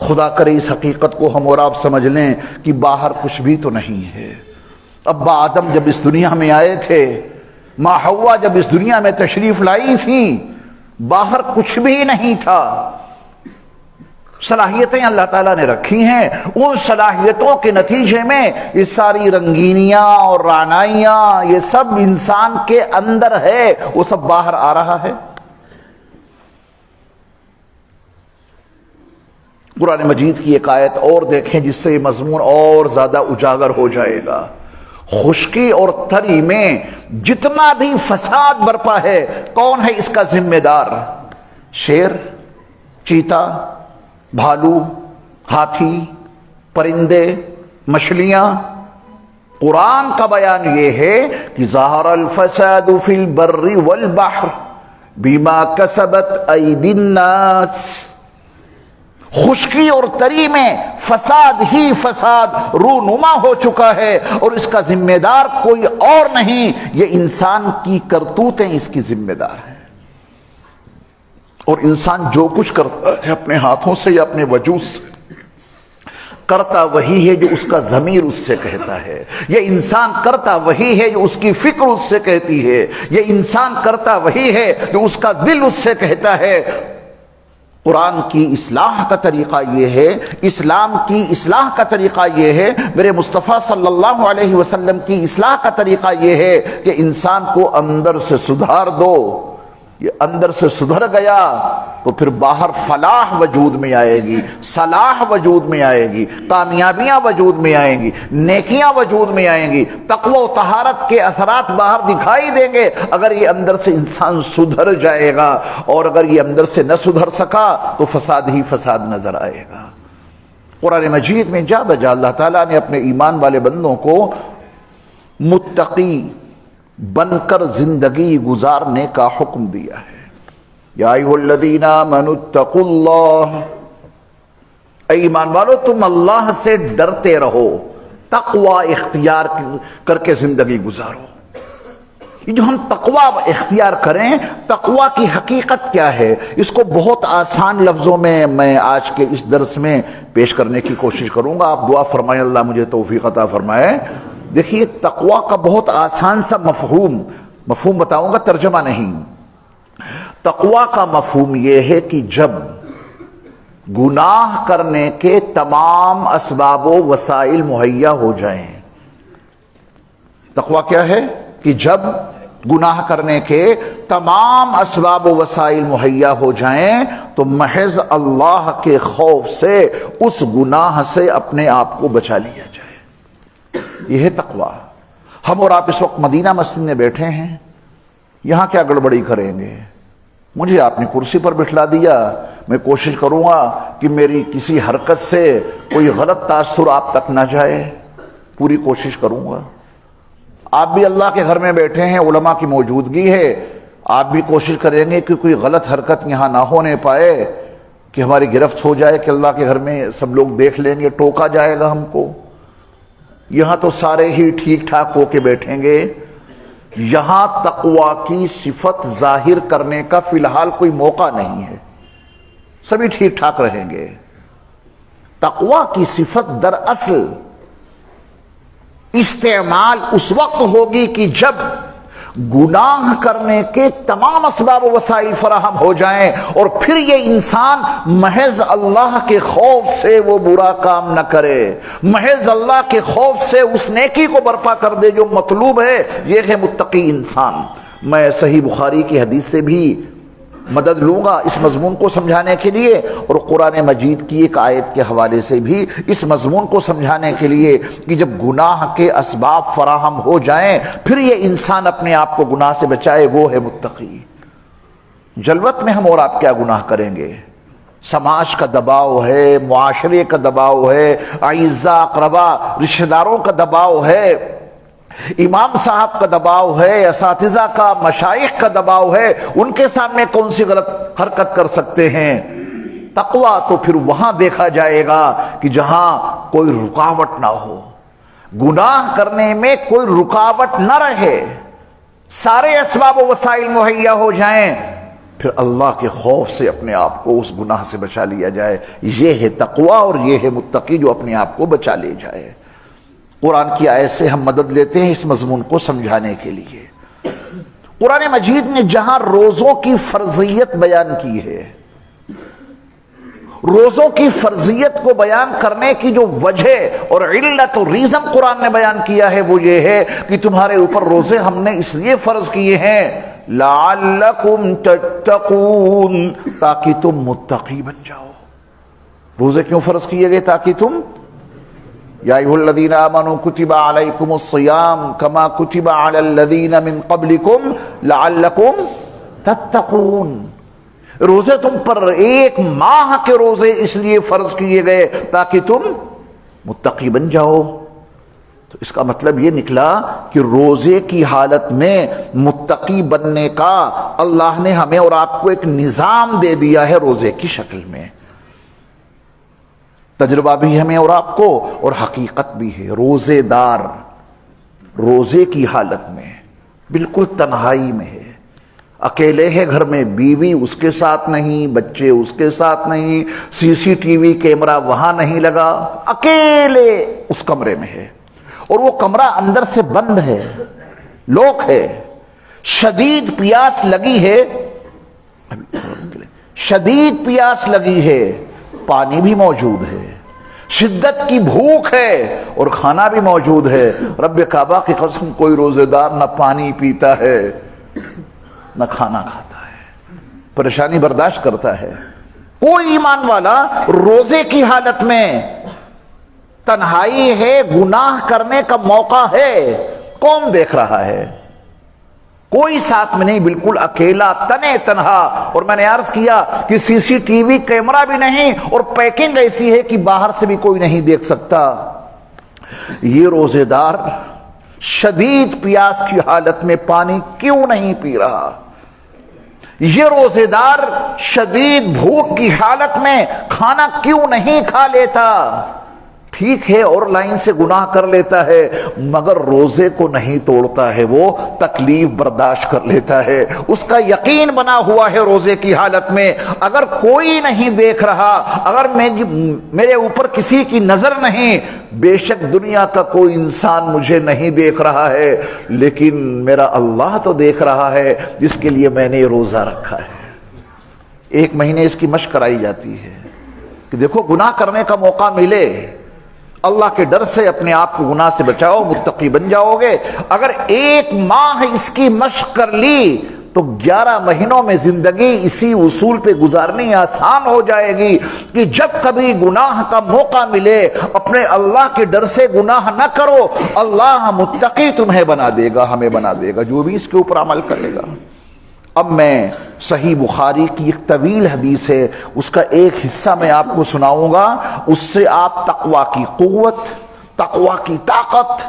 خدا کرے اس حقیقت کو ہم اور آپ سمجھ لیں کہ باہر کچھ بھی تو نہیں ہے۔ ابا آدم جب اس دنیا میں آئے تھے ماں حوا جب اس دنیا میں تشریف لائی تھی باہر کچھ بھی نہیں تھا، صلاحیتیں اللہ تعالیٰ نے رکھی ہیں، ان صلاحیتوں کے نتیجے میں یہ ساری رنگینیاں اور رعنائیاں یہ سب انسان کے اندر ہے، وہ سب باہر آ رہا ہے۔ قرآن مجید کی ایک آیت اور دیکھیں جس سے یہ مضمون اور زیادہ اجاگر ہو جائے گا۔ خشکی اور تری میں جتنا بھی فساد برپا ہے کون ہے اس کا ذمہ دار؟ شیر، چیتا، بھالو، ہاتھی، پرندے، مچھلیاں۔ قرآن کا بیان یہ ہے کہ ظہر الفساد فی البر والبحر بما کسبت ایدی الناس، خشکی اور تری میں فساد ہی فساد رونما ہو چکا ہے اور اس کا ذمہ دار کوئی اور نہیں، یہ انسان کی کرتوتیں اس کی ذمہ دار ہیں۔ اور انسان جو کچھ کرتا ہے اپنے ہاتھوں سے یا اپنے وجود سے کرتا وہی ہے جو اس کا ضمیر اس سے کہتا ہے، یہ انسان کرتا وہی ہے جو اس کی فکر اس سے کہتی ہے، یہ انسان کرتا وہی ہے جو اس کا دل اس سے کہتا ہے۔ قرآن کی اصلاح کا طریقہ یہ ہے، اسلام کی اصلاح کا طریقہ یہ ہے، میرے مصطفیٰ صلی اللہ علیہ وسلم کی اصلاح کا طریقہ یہ ہے کہ انسان کو اندر سے سدھار دو۔ یہ اندر سے سدھر گیا تو پھر باہر فلاح وجود میں آئے گی، صلاح وجود میں آئے گی، کامیابیاں وجود میں آئیں گی، نیکیاں وجود میں آئیں گی، تقوی و طہارت کے اثرات باہر دکھائی دیں گے اگر یہ اندر سے انسان سدھر جائے گا، اور اگر یہ اندر سے نہ سدھر سکا تو فساد ہی فساد نظر آئے گا۔ قرآن مجید میں جا بجا اللہ تعالیٰ نے اپنے ایمان والے بندوں کو متقی بن کر زندگی گزارنے کا حکم دیا ہے۔ یا ایھا الذین آمنوا اتقوا اللہ، اے ایمان والو تم اللہ سے ڈرتے رہو، تقوی اختیار کر کے زندگی گزارو۔ یہ جو ہم تقوی اختیار کریں، تقوی کی حقیقت کیا ہے، اس کو بہت آسان لفظوں میں آج کے اس درس میں پیش کرنے کی کوشش کروں گا۔ آپ دعا فرمائیں اللہ مجھے توفیق عطا فرمائے۔ دیکھیے تقوی کا بہت آسان سا مفہوم بتاؤں گا، ترجمہ نہیں۔ تقوی کا مفہوم یہ ہے کہ جب گناہ کرنے کے تمام اسباب و وسائل مہیا ہو جائیں۔ تقوی کیا ہے؟ کہ جب گناہ کرنے کے تمام اسباب و وسائل مہیا ہو جائیں تو محض اللہ کے خوف سے اس گناہ سے اپنے آپ کو بچا لیا جائے۔ یہ ہے تقوی۔ ہم اور آپ اس وقت مدینہ مسجد میں بیٹھے ہیں، یہاں کیا گڑبڑی کریں گے؟ مجھے آپ نے کرسی پر بٹھلا دیا، میں کوشش کروں گا کہ میری کسی حرکت سے کوئی غلط تاثر آپ تک نہ جائے، پوری کوشش کروں گا۔ آپ بھی اللہ کے گھر میں بیٹھے ہیں، علماء کی موجودگی ہے، آپ بھی کوشش کریں گے کہ کوئی غلط حرکت یہاں نہ ہونے پائے، کہ ہماری گرفت ہو جائے کہ اللہ کے گھر میں سب لوگ دیکھ لیں گے، ٹوکا جائے گا ہم کو۔ یہاں تو سارے ہی ٹھیک ٹھاک ہو کے بیٹھیں گے، یہاں تقوی کی صفت ظاہر کرنے کا فی الحال کوئی موقع نہیں ہے، سبھی ٹھیک ٹھاک رہیں گے۔ تقوی کی صفت دراصل استعمال اس وقت ہوگی کہ جب گناہ کرنے کے تمام اسباب و وسائل فراہم ہو جائیں اور پھر یہ انسان محض اللہ کے خوف سے وہ برا کام نہ کرے، محض اللہ کے خوف سے اس نیکی کو برپا کر دے جو مطلوب ہے۔ یہ ہے متقی انسان۔ میں صحیح بخاری کی حدیث سے بھی مدد لوں گا اس مضمون کو سمجھانے کے لیے، اور قرآن مجید کی ایک آیت کے حوالے سے بھی اس مضمون کو سمجھانے کے لیے کہ جب گناہ کے اسباب فراہم ہو جائیں پھر یہ انسان اپنے آپ کو گناہ سے بچائے، وہ ہے متقی۔ جلوت میں ہم اور آپ کیا گناہ کریں گے؟ سماج کا دباؤ ہے، معاشرے کا دباؤ ہے، اعزاء اقربا رشتہ داروں کا دباؤ ہے، امام صاحب کا دباؤ ہے، اساتذہ کا، مشائخ کا دباؤ ہے، ان کے سامنے کون سی غلط حرکت کر سکتے ہیں؟ تقوی تو پھر وہاں دیکھا جائے گا کہ جہاں کوئی رکاوٹ نہ ہو، گناہ کرنے میں کوئی رکاوٹ نہ رہے، سارے اسباب و وسائل مہیا ہو جائیں، پھر اللہ کے خوف سے اپنے آپ کو اس گناہ سے بچا لیا جائے۔ یہ ہے تقوی اور یہ ہے متقی جو اپنے آپ کو بچا لے جائے۔ قرآن کی آیت سے ہم مدد لیتے ہیں اس مضمون کو سمجھانے کے لیے۔ قرآن مجید نے جہاں روزوں کی فرضیت بیان کی ہے، روزوں کی فرضیت کو بیان کرنے کی جو وجہ اور علت اور ریزن قرآن نے بیان کیا ہے وہ یہ ہے کہ تمہارے اوپر روزے ہم نے اس لیے فرض کیے ہیں لعلکم تتقون، تاکہ تم متقی بن جاؤ۔ روزے کیوں فرض کیے گئے؟ تاکہ تم، یا ایھا الذین آمنوا کتب علیکم الصیام کما کتب علی الذین من قبلکم لعلکم تتقون۔ روزے تم پر ایک ماہ کے روزے اس لیے فرض کیے گئے تاکہ تم متقی بن جاؤ۔ تو اس کا مطلب یہ نکلا کہ روزے کی حالت میں متقی بننے کا اللہ نے ہمیں اور آپ کو ایک نظام دے دیا ہے روزے کی شکل میں۔ تجربہ بھی ہمیں اور آپ کو اور حقیقت بھی ہے۔ روزے دار روزے کی حالت میں بالکل تنہائی میں ہے، اکیلے ہے گھر میں، بیوی اس کے ساتھ نہیں، بچے اس کے ساتھ نہیں، سی سی ٹی وی کیمرہ وہاں نہیں لگا، اکیلے اس کمرے میں ہے، اور وہ کمرہ اندر سے بند ہے، لوک ہے، شدید پیاس لگی ہے، شدید پیاس لگی ہے، پانی بھی موجود ہے، شدت کی بھوک ہے اور کھانا بھی موجود ہے۔ رب کعبہ کی قسم کوئی روزے دار نہ پانی پیتا ہے نہ کھانا کھاتا ہے، پریشانی برداشت کرتا ہے۔ کوئی ایمان والا روزے کی حالت میں تنہائی ہے، گناہ کرنے کا موقع ہے، کون دیکھ رہا ہے؟ کوئی ساتھ میں نہیں، بالکل اکیلا تنے تنہا۔ اور میں نے عرض کیا کہ سی سی ٹی وی کیمرہ بھی نہیں اور پیکنگ ایسی ہے کہ باہر سے بھی کوئی نہیں دیکھ سکتا۔ یہ روزے دار شدید پیاس کی حالت میں پانی کیوں نہیں پی رہا؟ یہ روزے دار شدید بھوک کی حالت میں کھانا کیوں نہیں کھا لیتا؟ ٹھیک ہے اور لائن سے گناہ کر لیتا ہے مگر روزے کو نہیں توڑتا ہے، وہ تکلیف برداشت کر لیتا ہے۔ اس کا یقین بنا ہوا ہے روزے کی حالت میں اگر کوئی نہیں دیکھ رہا، اگر میرے اوپر کسی کی نظر نہیں، بے شک دنیا کا کوئی انسان مجھے نہیں دیکھ رہا ہے لیکن میرا اللہ تو دیکھ رہا ہے جس کے لیے میں نے روزہ رکھا ہے۔ ایک مہینے اس کی مشق کرائی جاتی ہے کہ دیکھو گناہ کرنے کا موقع ملے، اللہ کے ڈر سے اپنے آپ کو گناہ سے بچاؤ، متقی بن جاؤ گے۔ اگر ایک ماہ اس کی مشق کر لی تو 11 مہینوں میں زندگی اسی اصول پہ گزارنی آسان ہو جائے گی کہ جب کبھی گناہ کا موقع ملے اپنے اللہ کے ڈر سے گناہ نہ کرو، اللہ متقی تمہیں بنا دے گا، ہمیں بنا دے گا جو بھی اس کے اوپر عمل کرے گا۔ اب میں صحیح بخاری کی ایک طویل حدیث ہے، اس کا ایک حصہ میں آپ کو سناؤں گا، اس سے آپ تقوی کی قوت، تقوی کی طاقت،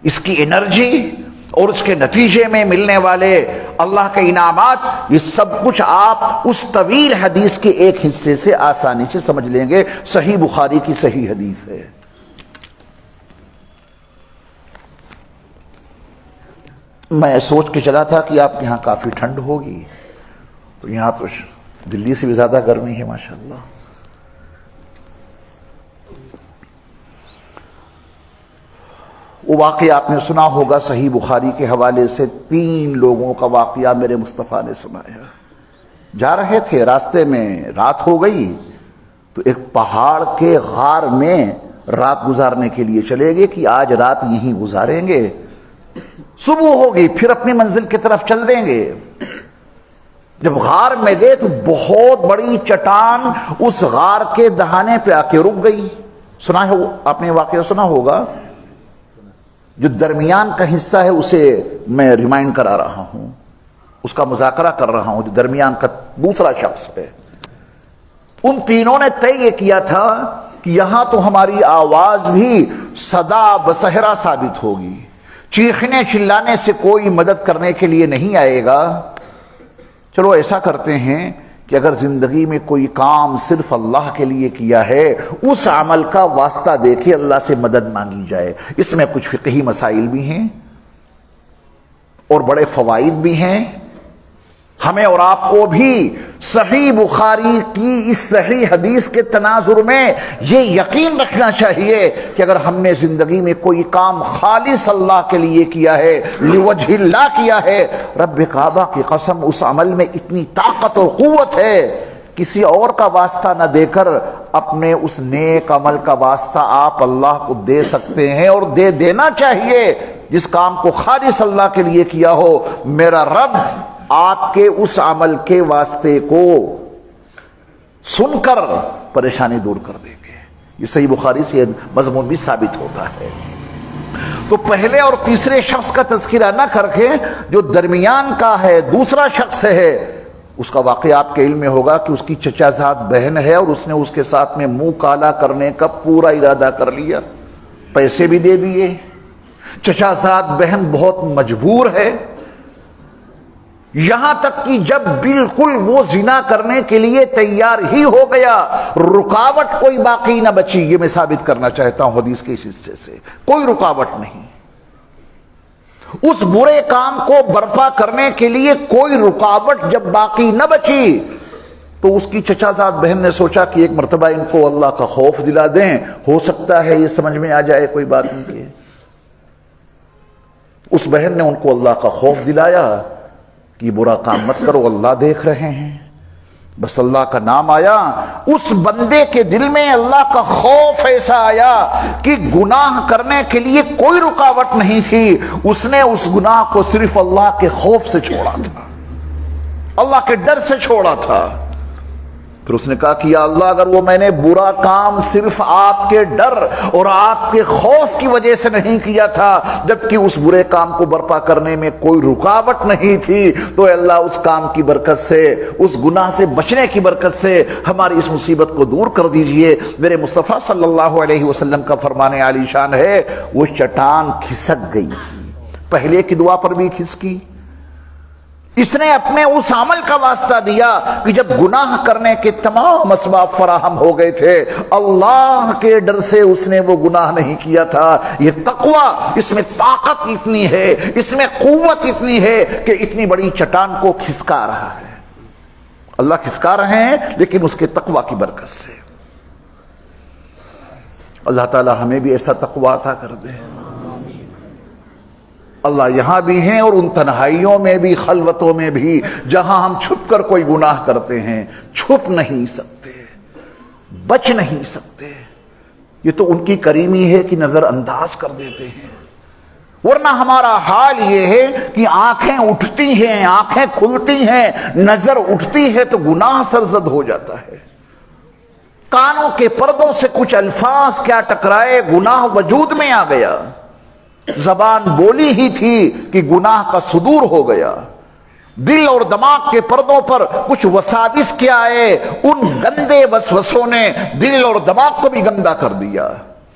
اس کی انرجی اور اس کے نتیجے میں ملنے والے اللہ کے انعامات، یہ سب کچھ آپ اس طویل حدیث کے ایک حصے سے آسانی سے سمجھ لیں گے۔ صحیح بخاری کی صحیح حدیث ہے۔ میں سوچ کے چلا تھا کہ آپ کے یہاں کافی ٹھنڈ ہوگی، تو یہاں تو دلی سے بھی زیادہ گرمی ہے ماشاءاللہ۔ وہ واقعہ آپ نے سنا ہوگا، صحیح بخاری کے حوالے سے 3 لوگوں کا واقعہ میرے مصطفیٰ نے سنایا۔ جا رہے تھے، راستے میں رات ہو گئی تو ایک پہاڑ کے غار میں رات گزارنے کے لیے چلے گئے کہ آج رات یہیں گزاریں گے، صبح ہوگی پھر اپنی منزل کی طرف چل دیں گے۔ جب غار میں گئے تو بہت بڑی چٹان اس غار کے دہانے پہ آ کے رک گئی۔ سنا ہے آپ نے واقعہ سنا ہوگا، جو درمیان کا حصہ ہے اسے میں ریمائنڈ کرا رہا ہوں، اس کا مذاکرہ کر رہا ہوں، جو درمیان کا دوسرا شخص ہے۔ ان تینوں نے طے یہ کیا تھا کہ یہاں تو ہماری آواز بھی صدا بصہرا ثابت ہوگی، چیخنے چلانے سے کوئی مدد کرنے کے لیے نہیں آئے گا۔ چلو ایسا کرتے ہیں کہ اگر زندگی میں کوئی کام صرف اللہ کے لیے کیا ہے، اس عمل کا واسطہ دے کے اللہ سے مدد مانگی جائے۔ اس میں کچھ فقہی مسائل بھی ہیں اور بڑے فوائد بھی ہیں، ہمیں اور آپ کو بھی صحیح بخاری کی اس صحیح حدیث کے تناظر میں یہ یقین رکھنا چاہیے کہ اگر ہم نے زندگی میں کوئی کام خالص اللہ کے لیے کیا ہے، لوجہ اللہ کیا ہے، رب کعبہ کی قسم اس عمل میں اتنی طاقت اور قوت ہے، کسی اور کا واسطہ نہ دے کر اپنے اس نیک عمل کا واسطہ آپ اللہ کو دے سکتے ہیں، اور دے دینا چاہیے۔ جس کام کو خالص اللہ کے لیے کیا ہو، میرا رب آپ کے اس عمل کے واسطے کو سن کر پریشانی دور کر دیں گے۔ یہ صحیح بخاری سے مضمون بھی ثابت ہوتا ہے۔ تو پہلے اور تیسرے شخص کا تذکرہ نہ کر کے جو درمیان کا ہے، دوسرا شخص ہے، اس کا واقعہ آپ کے علم میں ہوگا کہ اس کی چچا زاد بہن ہے، اور اس نے اس کے ساتھ میں منہ کالا کرنے کا پورا ارادہ کر لیا، پیسے بھی دے دیے۔ چچا زاد بہن بہت مجبور ہے، یہاں تک کہ جب بالکل وہ زنا کرنے کے لیے تیار ہی ہو گیا، رکاوٹ کوئی باقی نہ بچی۔ یہ میں ثابت کرنا چاہتا ہوں حدیث کے اس حصے سے، کوئی رکاوٹ نہیں۔ اس برے کام کو برپا کرنے کے لیے کوئی رکاوٹ جب باقی نہ بچی، تو اس کی چچا زاد بہن نے سوچا کہ ایک مرتبہ ان کو اللہ کا خوف دلا دیں، ہو سکتا ہے یہ سمجھ میں آ جائے کوئی بات نہیں کی۔ اس بہن نے ان کو اللہ کا خوف دلایا کہ برا کام مت کرو، اللہ دیکھ رہے ہیں۔ بس اللہ کا نام آیا، اس بندے کے دل میں اللہ کا خوف ایسا آیا کہ گناہ کرنے کے لیے کوئی رکاوٹ نہیں تھی۔ اس نے اس گناہ کو صرف اللہ کے خوف سے چھوڑا تھا، اللہ کے ڈر سے چھوڑا تھا۔ پھر اس نے کہا کہ یا اللہ، اگر وہ میں نے برا کام صرف آپ کے ڈر اور آپ کے خوف کی وجہ سے نہیں کیا تھا، جبکہ اس برے کام کو برپا کرنے میں کوئی رکاوٹ نہیں تھی، تو اے اللہ اس کام کی برکت سے، اس گناہ سے بچنے کی برکت سے ہماری اس مصیبت کو دور کر دیجئے۔ میرے مصطفیٰ صلی اللہ علیہ وسلم کا فرمان عالی شان ہے، وہ چٹان کھسک گئی، پہلے کی دعا پر بھی کھسکی۔ اس نے اپنے اس عمل کا واسطہ دیا کہ جب گناہ کرنے کے تمام اسباب فراہم ہو گئے تھے، اللہ کے ڈر سے اس نے وہ گناہ نہیں کیا تھا۔ یہ تقوی، اس میں طاقت اتنی ہے، اس میں قوت اتنی ہے کہ اتنی بڑی چٹان کو کھسکا رہا ہے۔ اللہ کھسکا رہے ہیں لیکن اس کے تقوی کی برکت سے۔ اللہ تعالی ہمیں بھی ایسا تقوی عطا کر دے۔ اللہ یہاں بھی ہیں اور ان تنہائیوں میں بھی، خلوتوں میں بھی، جہاں ہم چھپ کر کوئی گناہ کرتے ہیں، چھپ نہیں سکتے، بچ نہیں سکتے۔ یہ تو ان کی کریمی ہے کہ نظر انداز کر دیتے ہیں، ورنہ ہمارا حال یہ ہے کہ آنکھیں اٹھتی ہیں، آنکھیں کھلتی ہیں، نظر اٹھتی ہے تو گناہ سرزد ہو جاتا ہے۔ کانوں کے پردوں سے کچھ الفاظ کیا ٹکرائے، گناہ وجود میں آ گیا۔ زبان بولی ہی تھی کہ گناہ کا صدور ہو گیا۔ دل اور دماغ کے پردوں پر کچھ وساوس کیا آئے، ان گندے وسوسوں نے دل اور دماغ کو بھی گندا کر دیا۔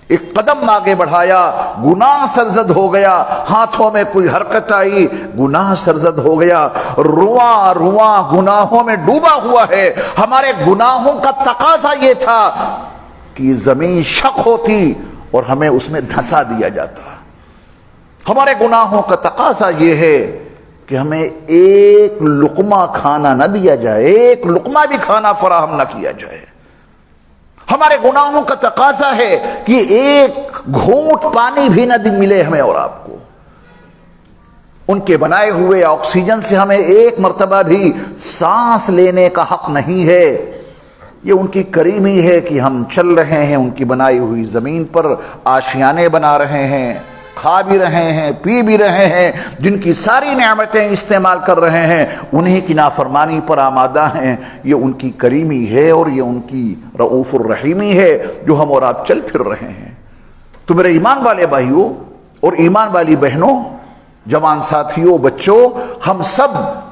ایک قدم آگے بڑھایا، گناہ سرزد ہو گیا۔ ہاتھوں میں کوئی حرکت آئی، گناہ سرزد ہو گیا۔ رواں رواں گناہوں میں ڈوبا ہوا ہے۔ ہمارے گناہوں کا تقاضا یہ تھا کہ زمین شق ہوتی اور ہمیں اس میں دھسا دیا جاتا۔ ہمارے گناہوں کا تقاضا یہ ہے کہ ہمیں ایک لقمہ کھانا نہ دیا جائے، ایک لقمہ بھی کھانا فراہم نہ کیا جائے۔ ہمارے گناہوں کا تقاضا ہے کہ ایک گھونٹ پانی بھی نہ ملے ہمیں اور آپ کو۔ ان کے بنائے ہوئے آکسیجن سے ہمیں ایک مرتبہ بھی سانس لینے کا حق نہیں ہے۔ یہ ان کی کریمی ہے کہ ہم چل رہے ہیں ان کی بنائی ہوئی زمین پر، آشیانے بنا رہے ہیں، کھا بھی رہے ہیں، پی بھی رہے ہیں، جن کی ساری نعمتیں استعمال کر رہے ہیں، انہیں کی نافرمانی پر آمادہ ہیں۔ یہ ان کی کریمی ہے اور یہ ان کی رؤوف الرحیمی ہے جو ہم اور آپ چل پھر رہے ہیں۔ تو میرے ایمان والے بھائیوں اور ایمان والی بہنوں، جوان ساتھیوں، بچوں، ہم سب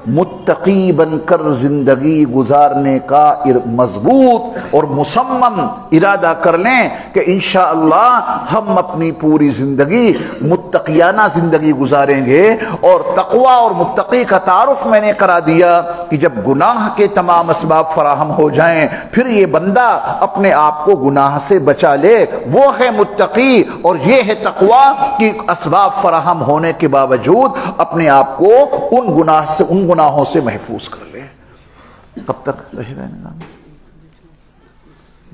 متقی بن کر زندگی گزارنے کا مضبوط اور مصمم ارادہ کر لیں کہ انشاءاللہ ہم اپنی پوری زندگی متقیانہ زندگی گزاریں گے۔ اور تقوی اور متقی کا تعارف میں نے کرا دیا کہ جب گناہ کے تمام اسباب فراہم ہو جائیں، پھر یہ بندہ اپنے آپ کو گناہ سے بچا لے، وہ ہے متقی۔ اور یہ ہے تقوی کہ اسباب فراہم ہونے کے باوجود اپنے آپ کو ان گناہوں سے محفوظ کر لے۔ کب تک رہے گا نظام؟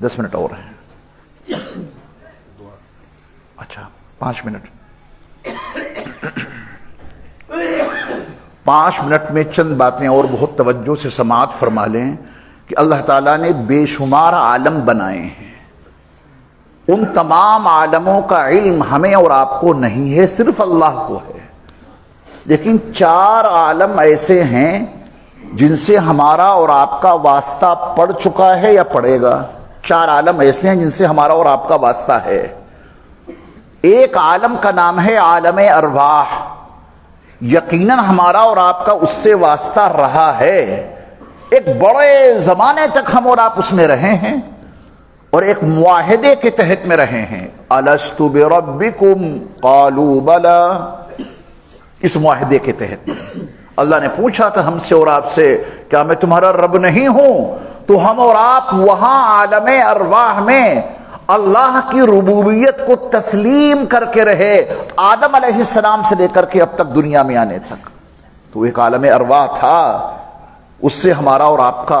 10 منٹ اور ہیں. اچھا 5 منٹ. 5 منٹ میں چند باتیں اور بہت توجہ سے سماعت فرما لیں کہ اللہ تعالیٰ نے بے شمار عالم بنائے ہیں. ان تمام عالموں کا علم ہمیں اور آپ کو نہیں ہے، صرف اللہ کو ہے. لیکن 4 عالم ایسے ہیں جن سے ہمارا اور آپ کا واسطہ پڑ چکا ہے یا پڑے گا. 4 عالم ایسے ہیں جن سے ہمارا اور آپ کا واسطہ ہے. ایک عالم کا نام ہے عالم ارواح. یقیناً ہمارا اور آپ کا اس سے واسطہ رہا ہے. ایک بڑے زمانے تک ہم اور آپ اس میں رہے ہیں اور ایک معاہدے کے تحت میں رہے ہیں. الست بربکم قالوا بلا. اس معاہدے کے تحت اللہ نے پوچھا تھا ہم سے اور آپ سے، کیا میں تمہارا رب نہیں ہوں؟ تو ہم اور آپ وہاں عالم ارواح میں اللہ کی ربوبیت کو تسلیم کر کے رہے، آدم علیہ السلام سے لے کر کے اب تک دنیا میں آنے تک. تو ایک عالم ارواح تھا، اس سے ہمارا اور آپ کا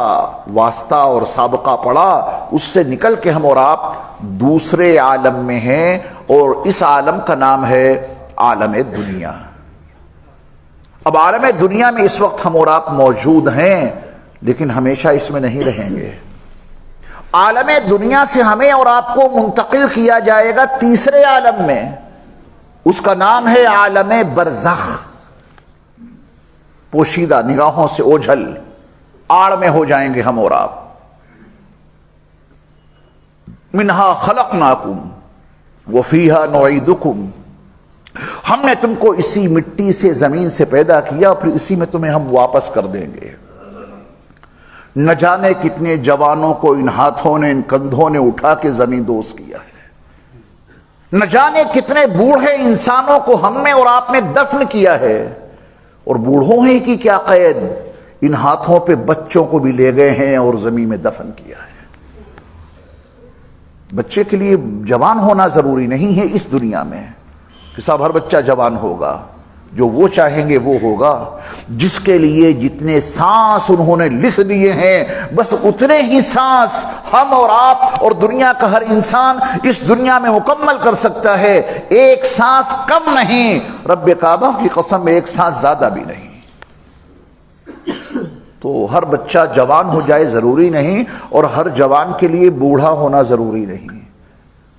واسطہ اور سابقہ پڑا. اس سے نکل کے ہم اور آپ دوسرے عالم میں ہیں، اور اس عالم کا نام ہے عالم دنیا. اب عالم دنیا میں اس وقت ہم اور آپ موجود ہیں، لیکن ہمیشہ اس میں نہیں رہیں گے. عالم دنیا سے ہمیں اور آپ کو منتقل کیا جائے گا تیسرے عالم میں. اس کا نام ہے عالم برزخ. پوشیدہ، نگاہوں سے اوجھل، آڑ میں ہو جائیں گے ہم اور آپ. منہا خلقناکم وفیہا نعیدکم. ہم نے تم کو اسی مٹی سے، زمین سے پیدا کیا، پھر اسی میں تمہیں ہم واپس کر دیں گے. نہ جانے کتنے جوانوں کو ان ہاتھوں نے، ان کندھوں نے اٹھا کے زمین دوز کیا ہے. نہ جانے کتنے بوڑھے انسانوں کو ہم نے اور آپ نے دفن کیا ہے. اور بوڑھوں ہی کی کیا قید، ان ہاتھوں پہ بچوں کو بھی لے گئے ہیں اور زمین میں دفن کیا ہے. بچے کے لیے جوان ہونا ضروری نہیں ہے اس دنیا میں کہ صاحب ہر بچہ جوان ہوگا. جو وہ چاہیں گے وہ ہوگا. جس کے لیے جتنے سانس انہوں نے لکھ دیے ہیں، بس اتنے ہی سانس ہم اور آپ اور دنیا کا ہر انسان اس دنیا میں مکمل کر سکتا ہے. ایک سانس کم نہیں، رب کعبہ کی قسم ایک سانس زیادہ بھی نہیں. تو ہر بچہ جوان ہو جائے ضروری نہیں، اور ہر جوان کے لیے بوڑھا ہونا ضروری نہیں.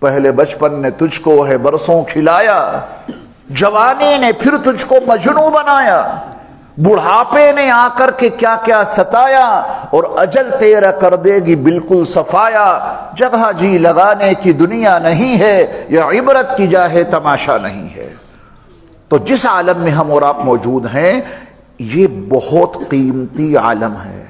پہلے بچپن نے تجھ کو ہے برسوں کھلایا، جوانی نے پھر تجھ کو مجنوں بنایا. بڑھاپے نے آ کر کے کیا کیا ستایا، اور اجل تیرا کر دے گی بالکل صفایا. جگہ جی لگانے کی دنیا نہیں ہے، یہ عبرت کی جا ہے تماشا نہیں ہے. تو جس عالم میں ہم اور آپ موجود ہیں، یہ بہت قیمتی عالم ہے.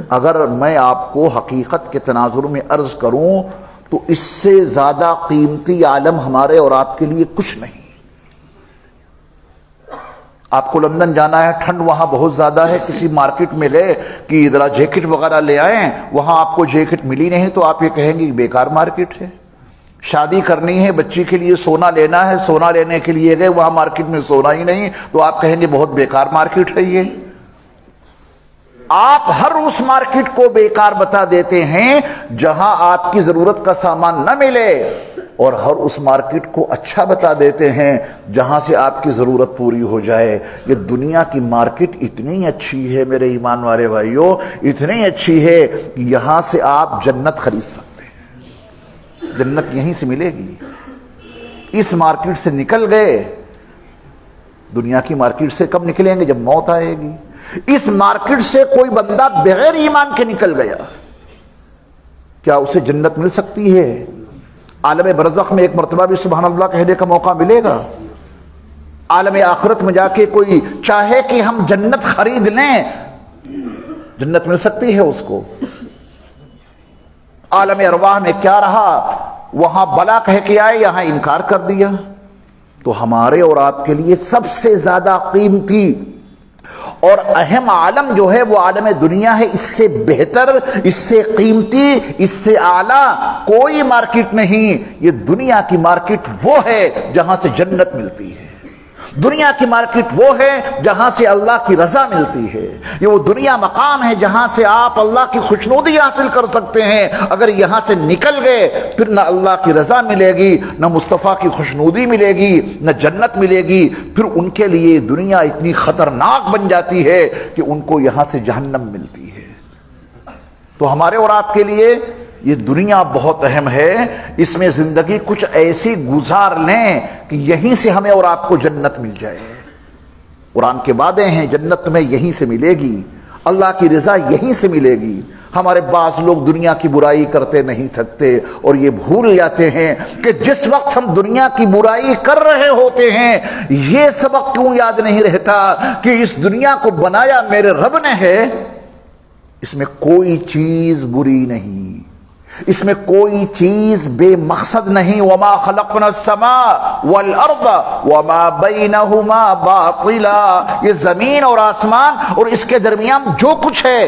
اگر میں آپ کو حقیقت کے تناظر میں عرض کروں تو اس سے زیادہ قیمتی عالم ہمارے اور آپ کے لیے کچھ نہیں. آپ کو لندن جانا ہے، ٹھنڈ وہاں بہت زیادہ ہے، کسی مارکیٹ میں گئے کہ ذرا جیکٹ وغیرہ لے آئیں، وہاں آپ کو جیکٹ ملی نہیں تو آپ یہ کہیں گے بیکار مارکیٹ ہے. شادی کرنی ہے، بچی کے لیے سونا لینا ہے، سونا لینے کے لیے گئے، وہاں مارکیٹ میں سونا ہی نہیں تو آپ کہیں گے بہت بیکار مارکیٹ ہے یہ. آپ ہر اس مارکیٹ کو بیکار بتا دیتے ہیں جہاں آپ کی ضرورت کا سامان نہ ملے، اور ہر اس مارکیٹ کو اچھا بتا دیتے ہیں جہاں سے آپ کی ضرورت پوری ہو جائے. یہ دنیا کی مارکیٹ اتنی اچھی ہے میرے ایمان والے بھائیوں، اتنی اچھی ہے کہ یہاں سے آپ جنت خرید سکتے ہیں. جنت یہیں سے ملے گی. اس مارکیٹ سے نکل گئے، دنیا کی مارکیٹ سے کب نکلیں گے؟ جب موت آئے گی. اس مارکیٹ سے کوئی بندہ بغیر ایمان کے نکل گیا، کیا اسے جنت مل سکتی ہے؟ عالم برزخ میں ایک مرتبہ بھی سبحان اللہ کہنے کا موقع ملے گا. عالم آخرت میں جا کے کوئی چاہے کہ ہم جنت خرید لیں، جنت مل سکتی ہے اس کو؟ عالم ارواح میں کیا رہا؟ وہاں بلا کہہ کے آئے، یہاں انکار کر دیا. تو ہمارے اور آپ کے لیے سب سے زیادہ قیمتی اور اہم عالم جو ہے وہ عالم دنیا ہے. اس سے بہتر، اس سے قیمتی، اس سے اعلیٰ کوئی مارکیٹ نہیں. یہ دنیا کی مارکیٹ وہ ہے جہاں سے جنت ملتی ہے. دنیا کی مارکیٹ وہ ہے جہاں سے اللہ کی رضا ملتی ہے، یہ وہ دنیا مقام ہے جہاں سے آپ اللہ کی خوشنودی حاصل کر سکتے ہیں۔ اگر یہاں سے نکل گئے پھر نہ اللہ کی رضا ملے گی، نہ مصطفیٰ کی خوشنودی ملے گی، نہ جنت ملے گی۔ پھر ان کے لیے دنیا اتنی خطرناک بن جاتی ہے کہ ان کو یہاں سے جہنم ملتی ہے۔ تو ہمارے اور آپ کے لیے یہ دنیا بہت اہم ہے، اس میں زندگی کچھ ایسی گزار لیں کہ یہیں سے ہمیں اور آپ کو جنت مل جائے۔ قرآن کے وعدے ہیں، جنت تمہیں یہیں سے ملے گی، اللہ کی رضا یہیں سے ملے گی۔ ہمارے بعض لوگ دنیا کی برائی کرتے نہیں تھکتے اور یہ بھول جاتے ہیں کہ جس وقت ہم دنیا کی برائی کر رہے ہوتے ہیں یہ سبق کیوں یاد نہیں رہتا کہ اس دنیا کو بنایا میرے رب نے ہے، اس میں کوئی چیز بری نہیں، اس میں کوئی چیز بے مقصد نہیں۔ وما خلقنا السماء والارض وما بینہما باطلا، یہ زمین اور آسمان اور اس کے درمیان جو کچھ ہے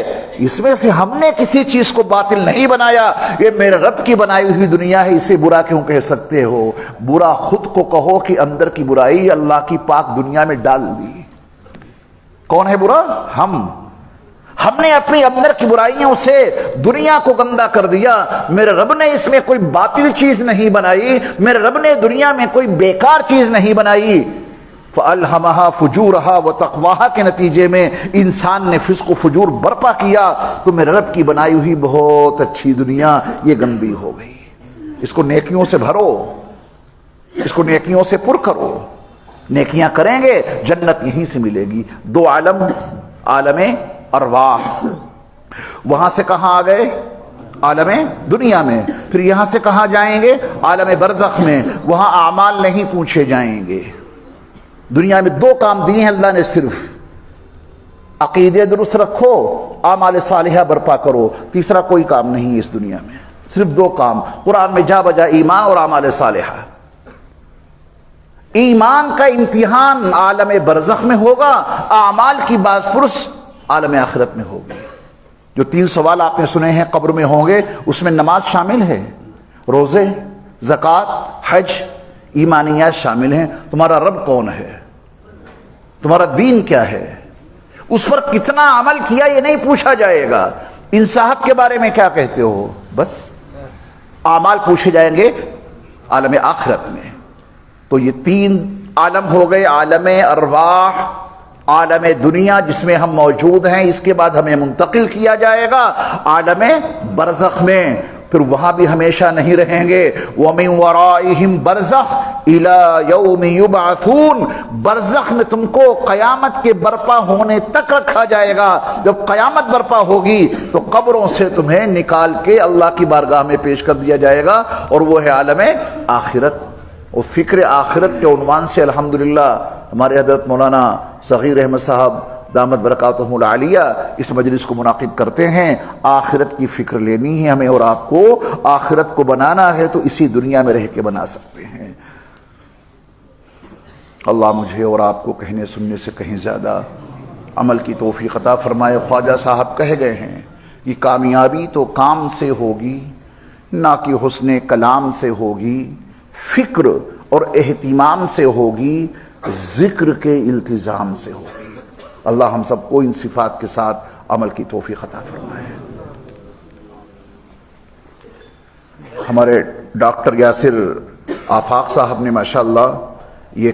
اس میں سے ہم نے کسی چیز کو باطل نہیں بنایا، یہ میرے رب کی بنائی ہوئی دنیا ہے، اسے برا کیوں کہہ سکتے ہو؟ برا خود کو کہو کہ اندر کی برائی اللہ کی پاک دنیا میں ڈال دی۔ کون ہے برا؟ ہم نے اپنی اندر کی برائیوں سے دنیا کو گندا کر دیا۔ میرے رب نے اس میں کوئی باطل چیز نہیں بنائی، میرے رب نے دنیا میں کوئی بیکار چیز نہیں بنائی۔ فَأَلْهَمَهَا فُجُورَهَا وَتَقْوَاهَا کے نتیجے میں انسان نے فسق و فجور برپا کیا تو میرے رب کی بنائی ہوئی بہت اچھی دنیا یہ گندی ہو گئی۔ اس کو نیکیوں سے بھرو، اس کو نیکیوں سے پر کرو، نیکیاں کریں گے جنت یہیں سے ملے گی۔ دو عالم، عالم ارواح، وہاں سے کہاں آ گئے؟ عالم دنیا میں۔ پھر یہاں سے کہاں جائیں گے؟ عالم برزخ میں، وہاں اعمال نہیں پوچھے جائیں گے۔ دنیا میں دو کام دیے ہیں اللہ نے صرف، عقیدے درست رکھو، اعمال صالحہ برپا کرو، تیسرا کوئی کام نہیں ہے اس دنیا میں، صرف دو کام قرآن میں جا بجا، ایمان اور اعمال صالحہ۔ ایمان کا امتحان عالم برزخ میں ہوگا، اعمال کی باز پرس عالم آخرت میں ہوگی۔ جو 3 سوال آپ نے سنے ہیں قبر میں ہوں گے، اس میں نماز شامل ہے، روزے، زکوٰۃ، حج، ایمانیات شامل ہیں۔ تمہارا رب کون ہے؟ تمہارا دین کیا ہے؟ اس پر کتنا عمل کیا یہ نہیں پوچھا جائے گا۔ انصاف کے بارے میں کیا کہتے ہو؟ بس اعمال پوچھے جائیں گے عالم آخرت میں۔ تو یہ 3 عالم ہو گئے، عالم ارواح، عالم دنیا جس میں ہم موجود ہیں، اس کے بعد ہمیں منتقل کیا جائے گا عالم برزخ میں، پھر وہاں بھی ہمیشہ نہیں رہیں گے۔ وَمِن وَرَائِهِمْ بَرْزَخٌ إِلَى يَوْمِ يُبْعَثُونَ، برزخ میں تم کو قیامت کے برپا ہونے تک رکھا جائے گا۔ جب قیامت برپا ہوگی تو قبروں سے تمہیں نکال کے اللہ کی بارگاہ میں پیش کر دیا جائے گا، اور وہ ہے عالم آخرت۔ اور فکر آخرت کے عنوان سے الحمدللہ ہمارے حضرت مولانا صغیر احمد صاحب دامت برکاتہم العالیہ اس مجلس کو منعقد کرتے ہیں۔ آخرت کی فکر لینی ہے ہمیں، اور آپ کو آخرت کو بنانا ہے تو اسی دنیا میں رہ کے بنا سکتے ہیں۔ اللہ مجھے اور آپ کو کہنے سننے سے کہیں زیادہ عمل کی توفیق عطا فرمائے۔ خواجہ صاحب کہہ گئے ہیں کہ کامیابی تو کام سے ہوگی نہ کہ حسن کلام سے ہوگی، فکر اور اہتمام سے ہوگی، ذکر کے التزام سے ہوگی۔ اللہ ہم سب کو ان صفات کے ساتھ عمل کی توفیق عطا فرمائے۔ ہمارے ڈاکٹر یاسر آفاق صاحب نے ماشاءاللہ یہ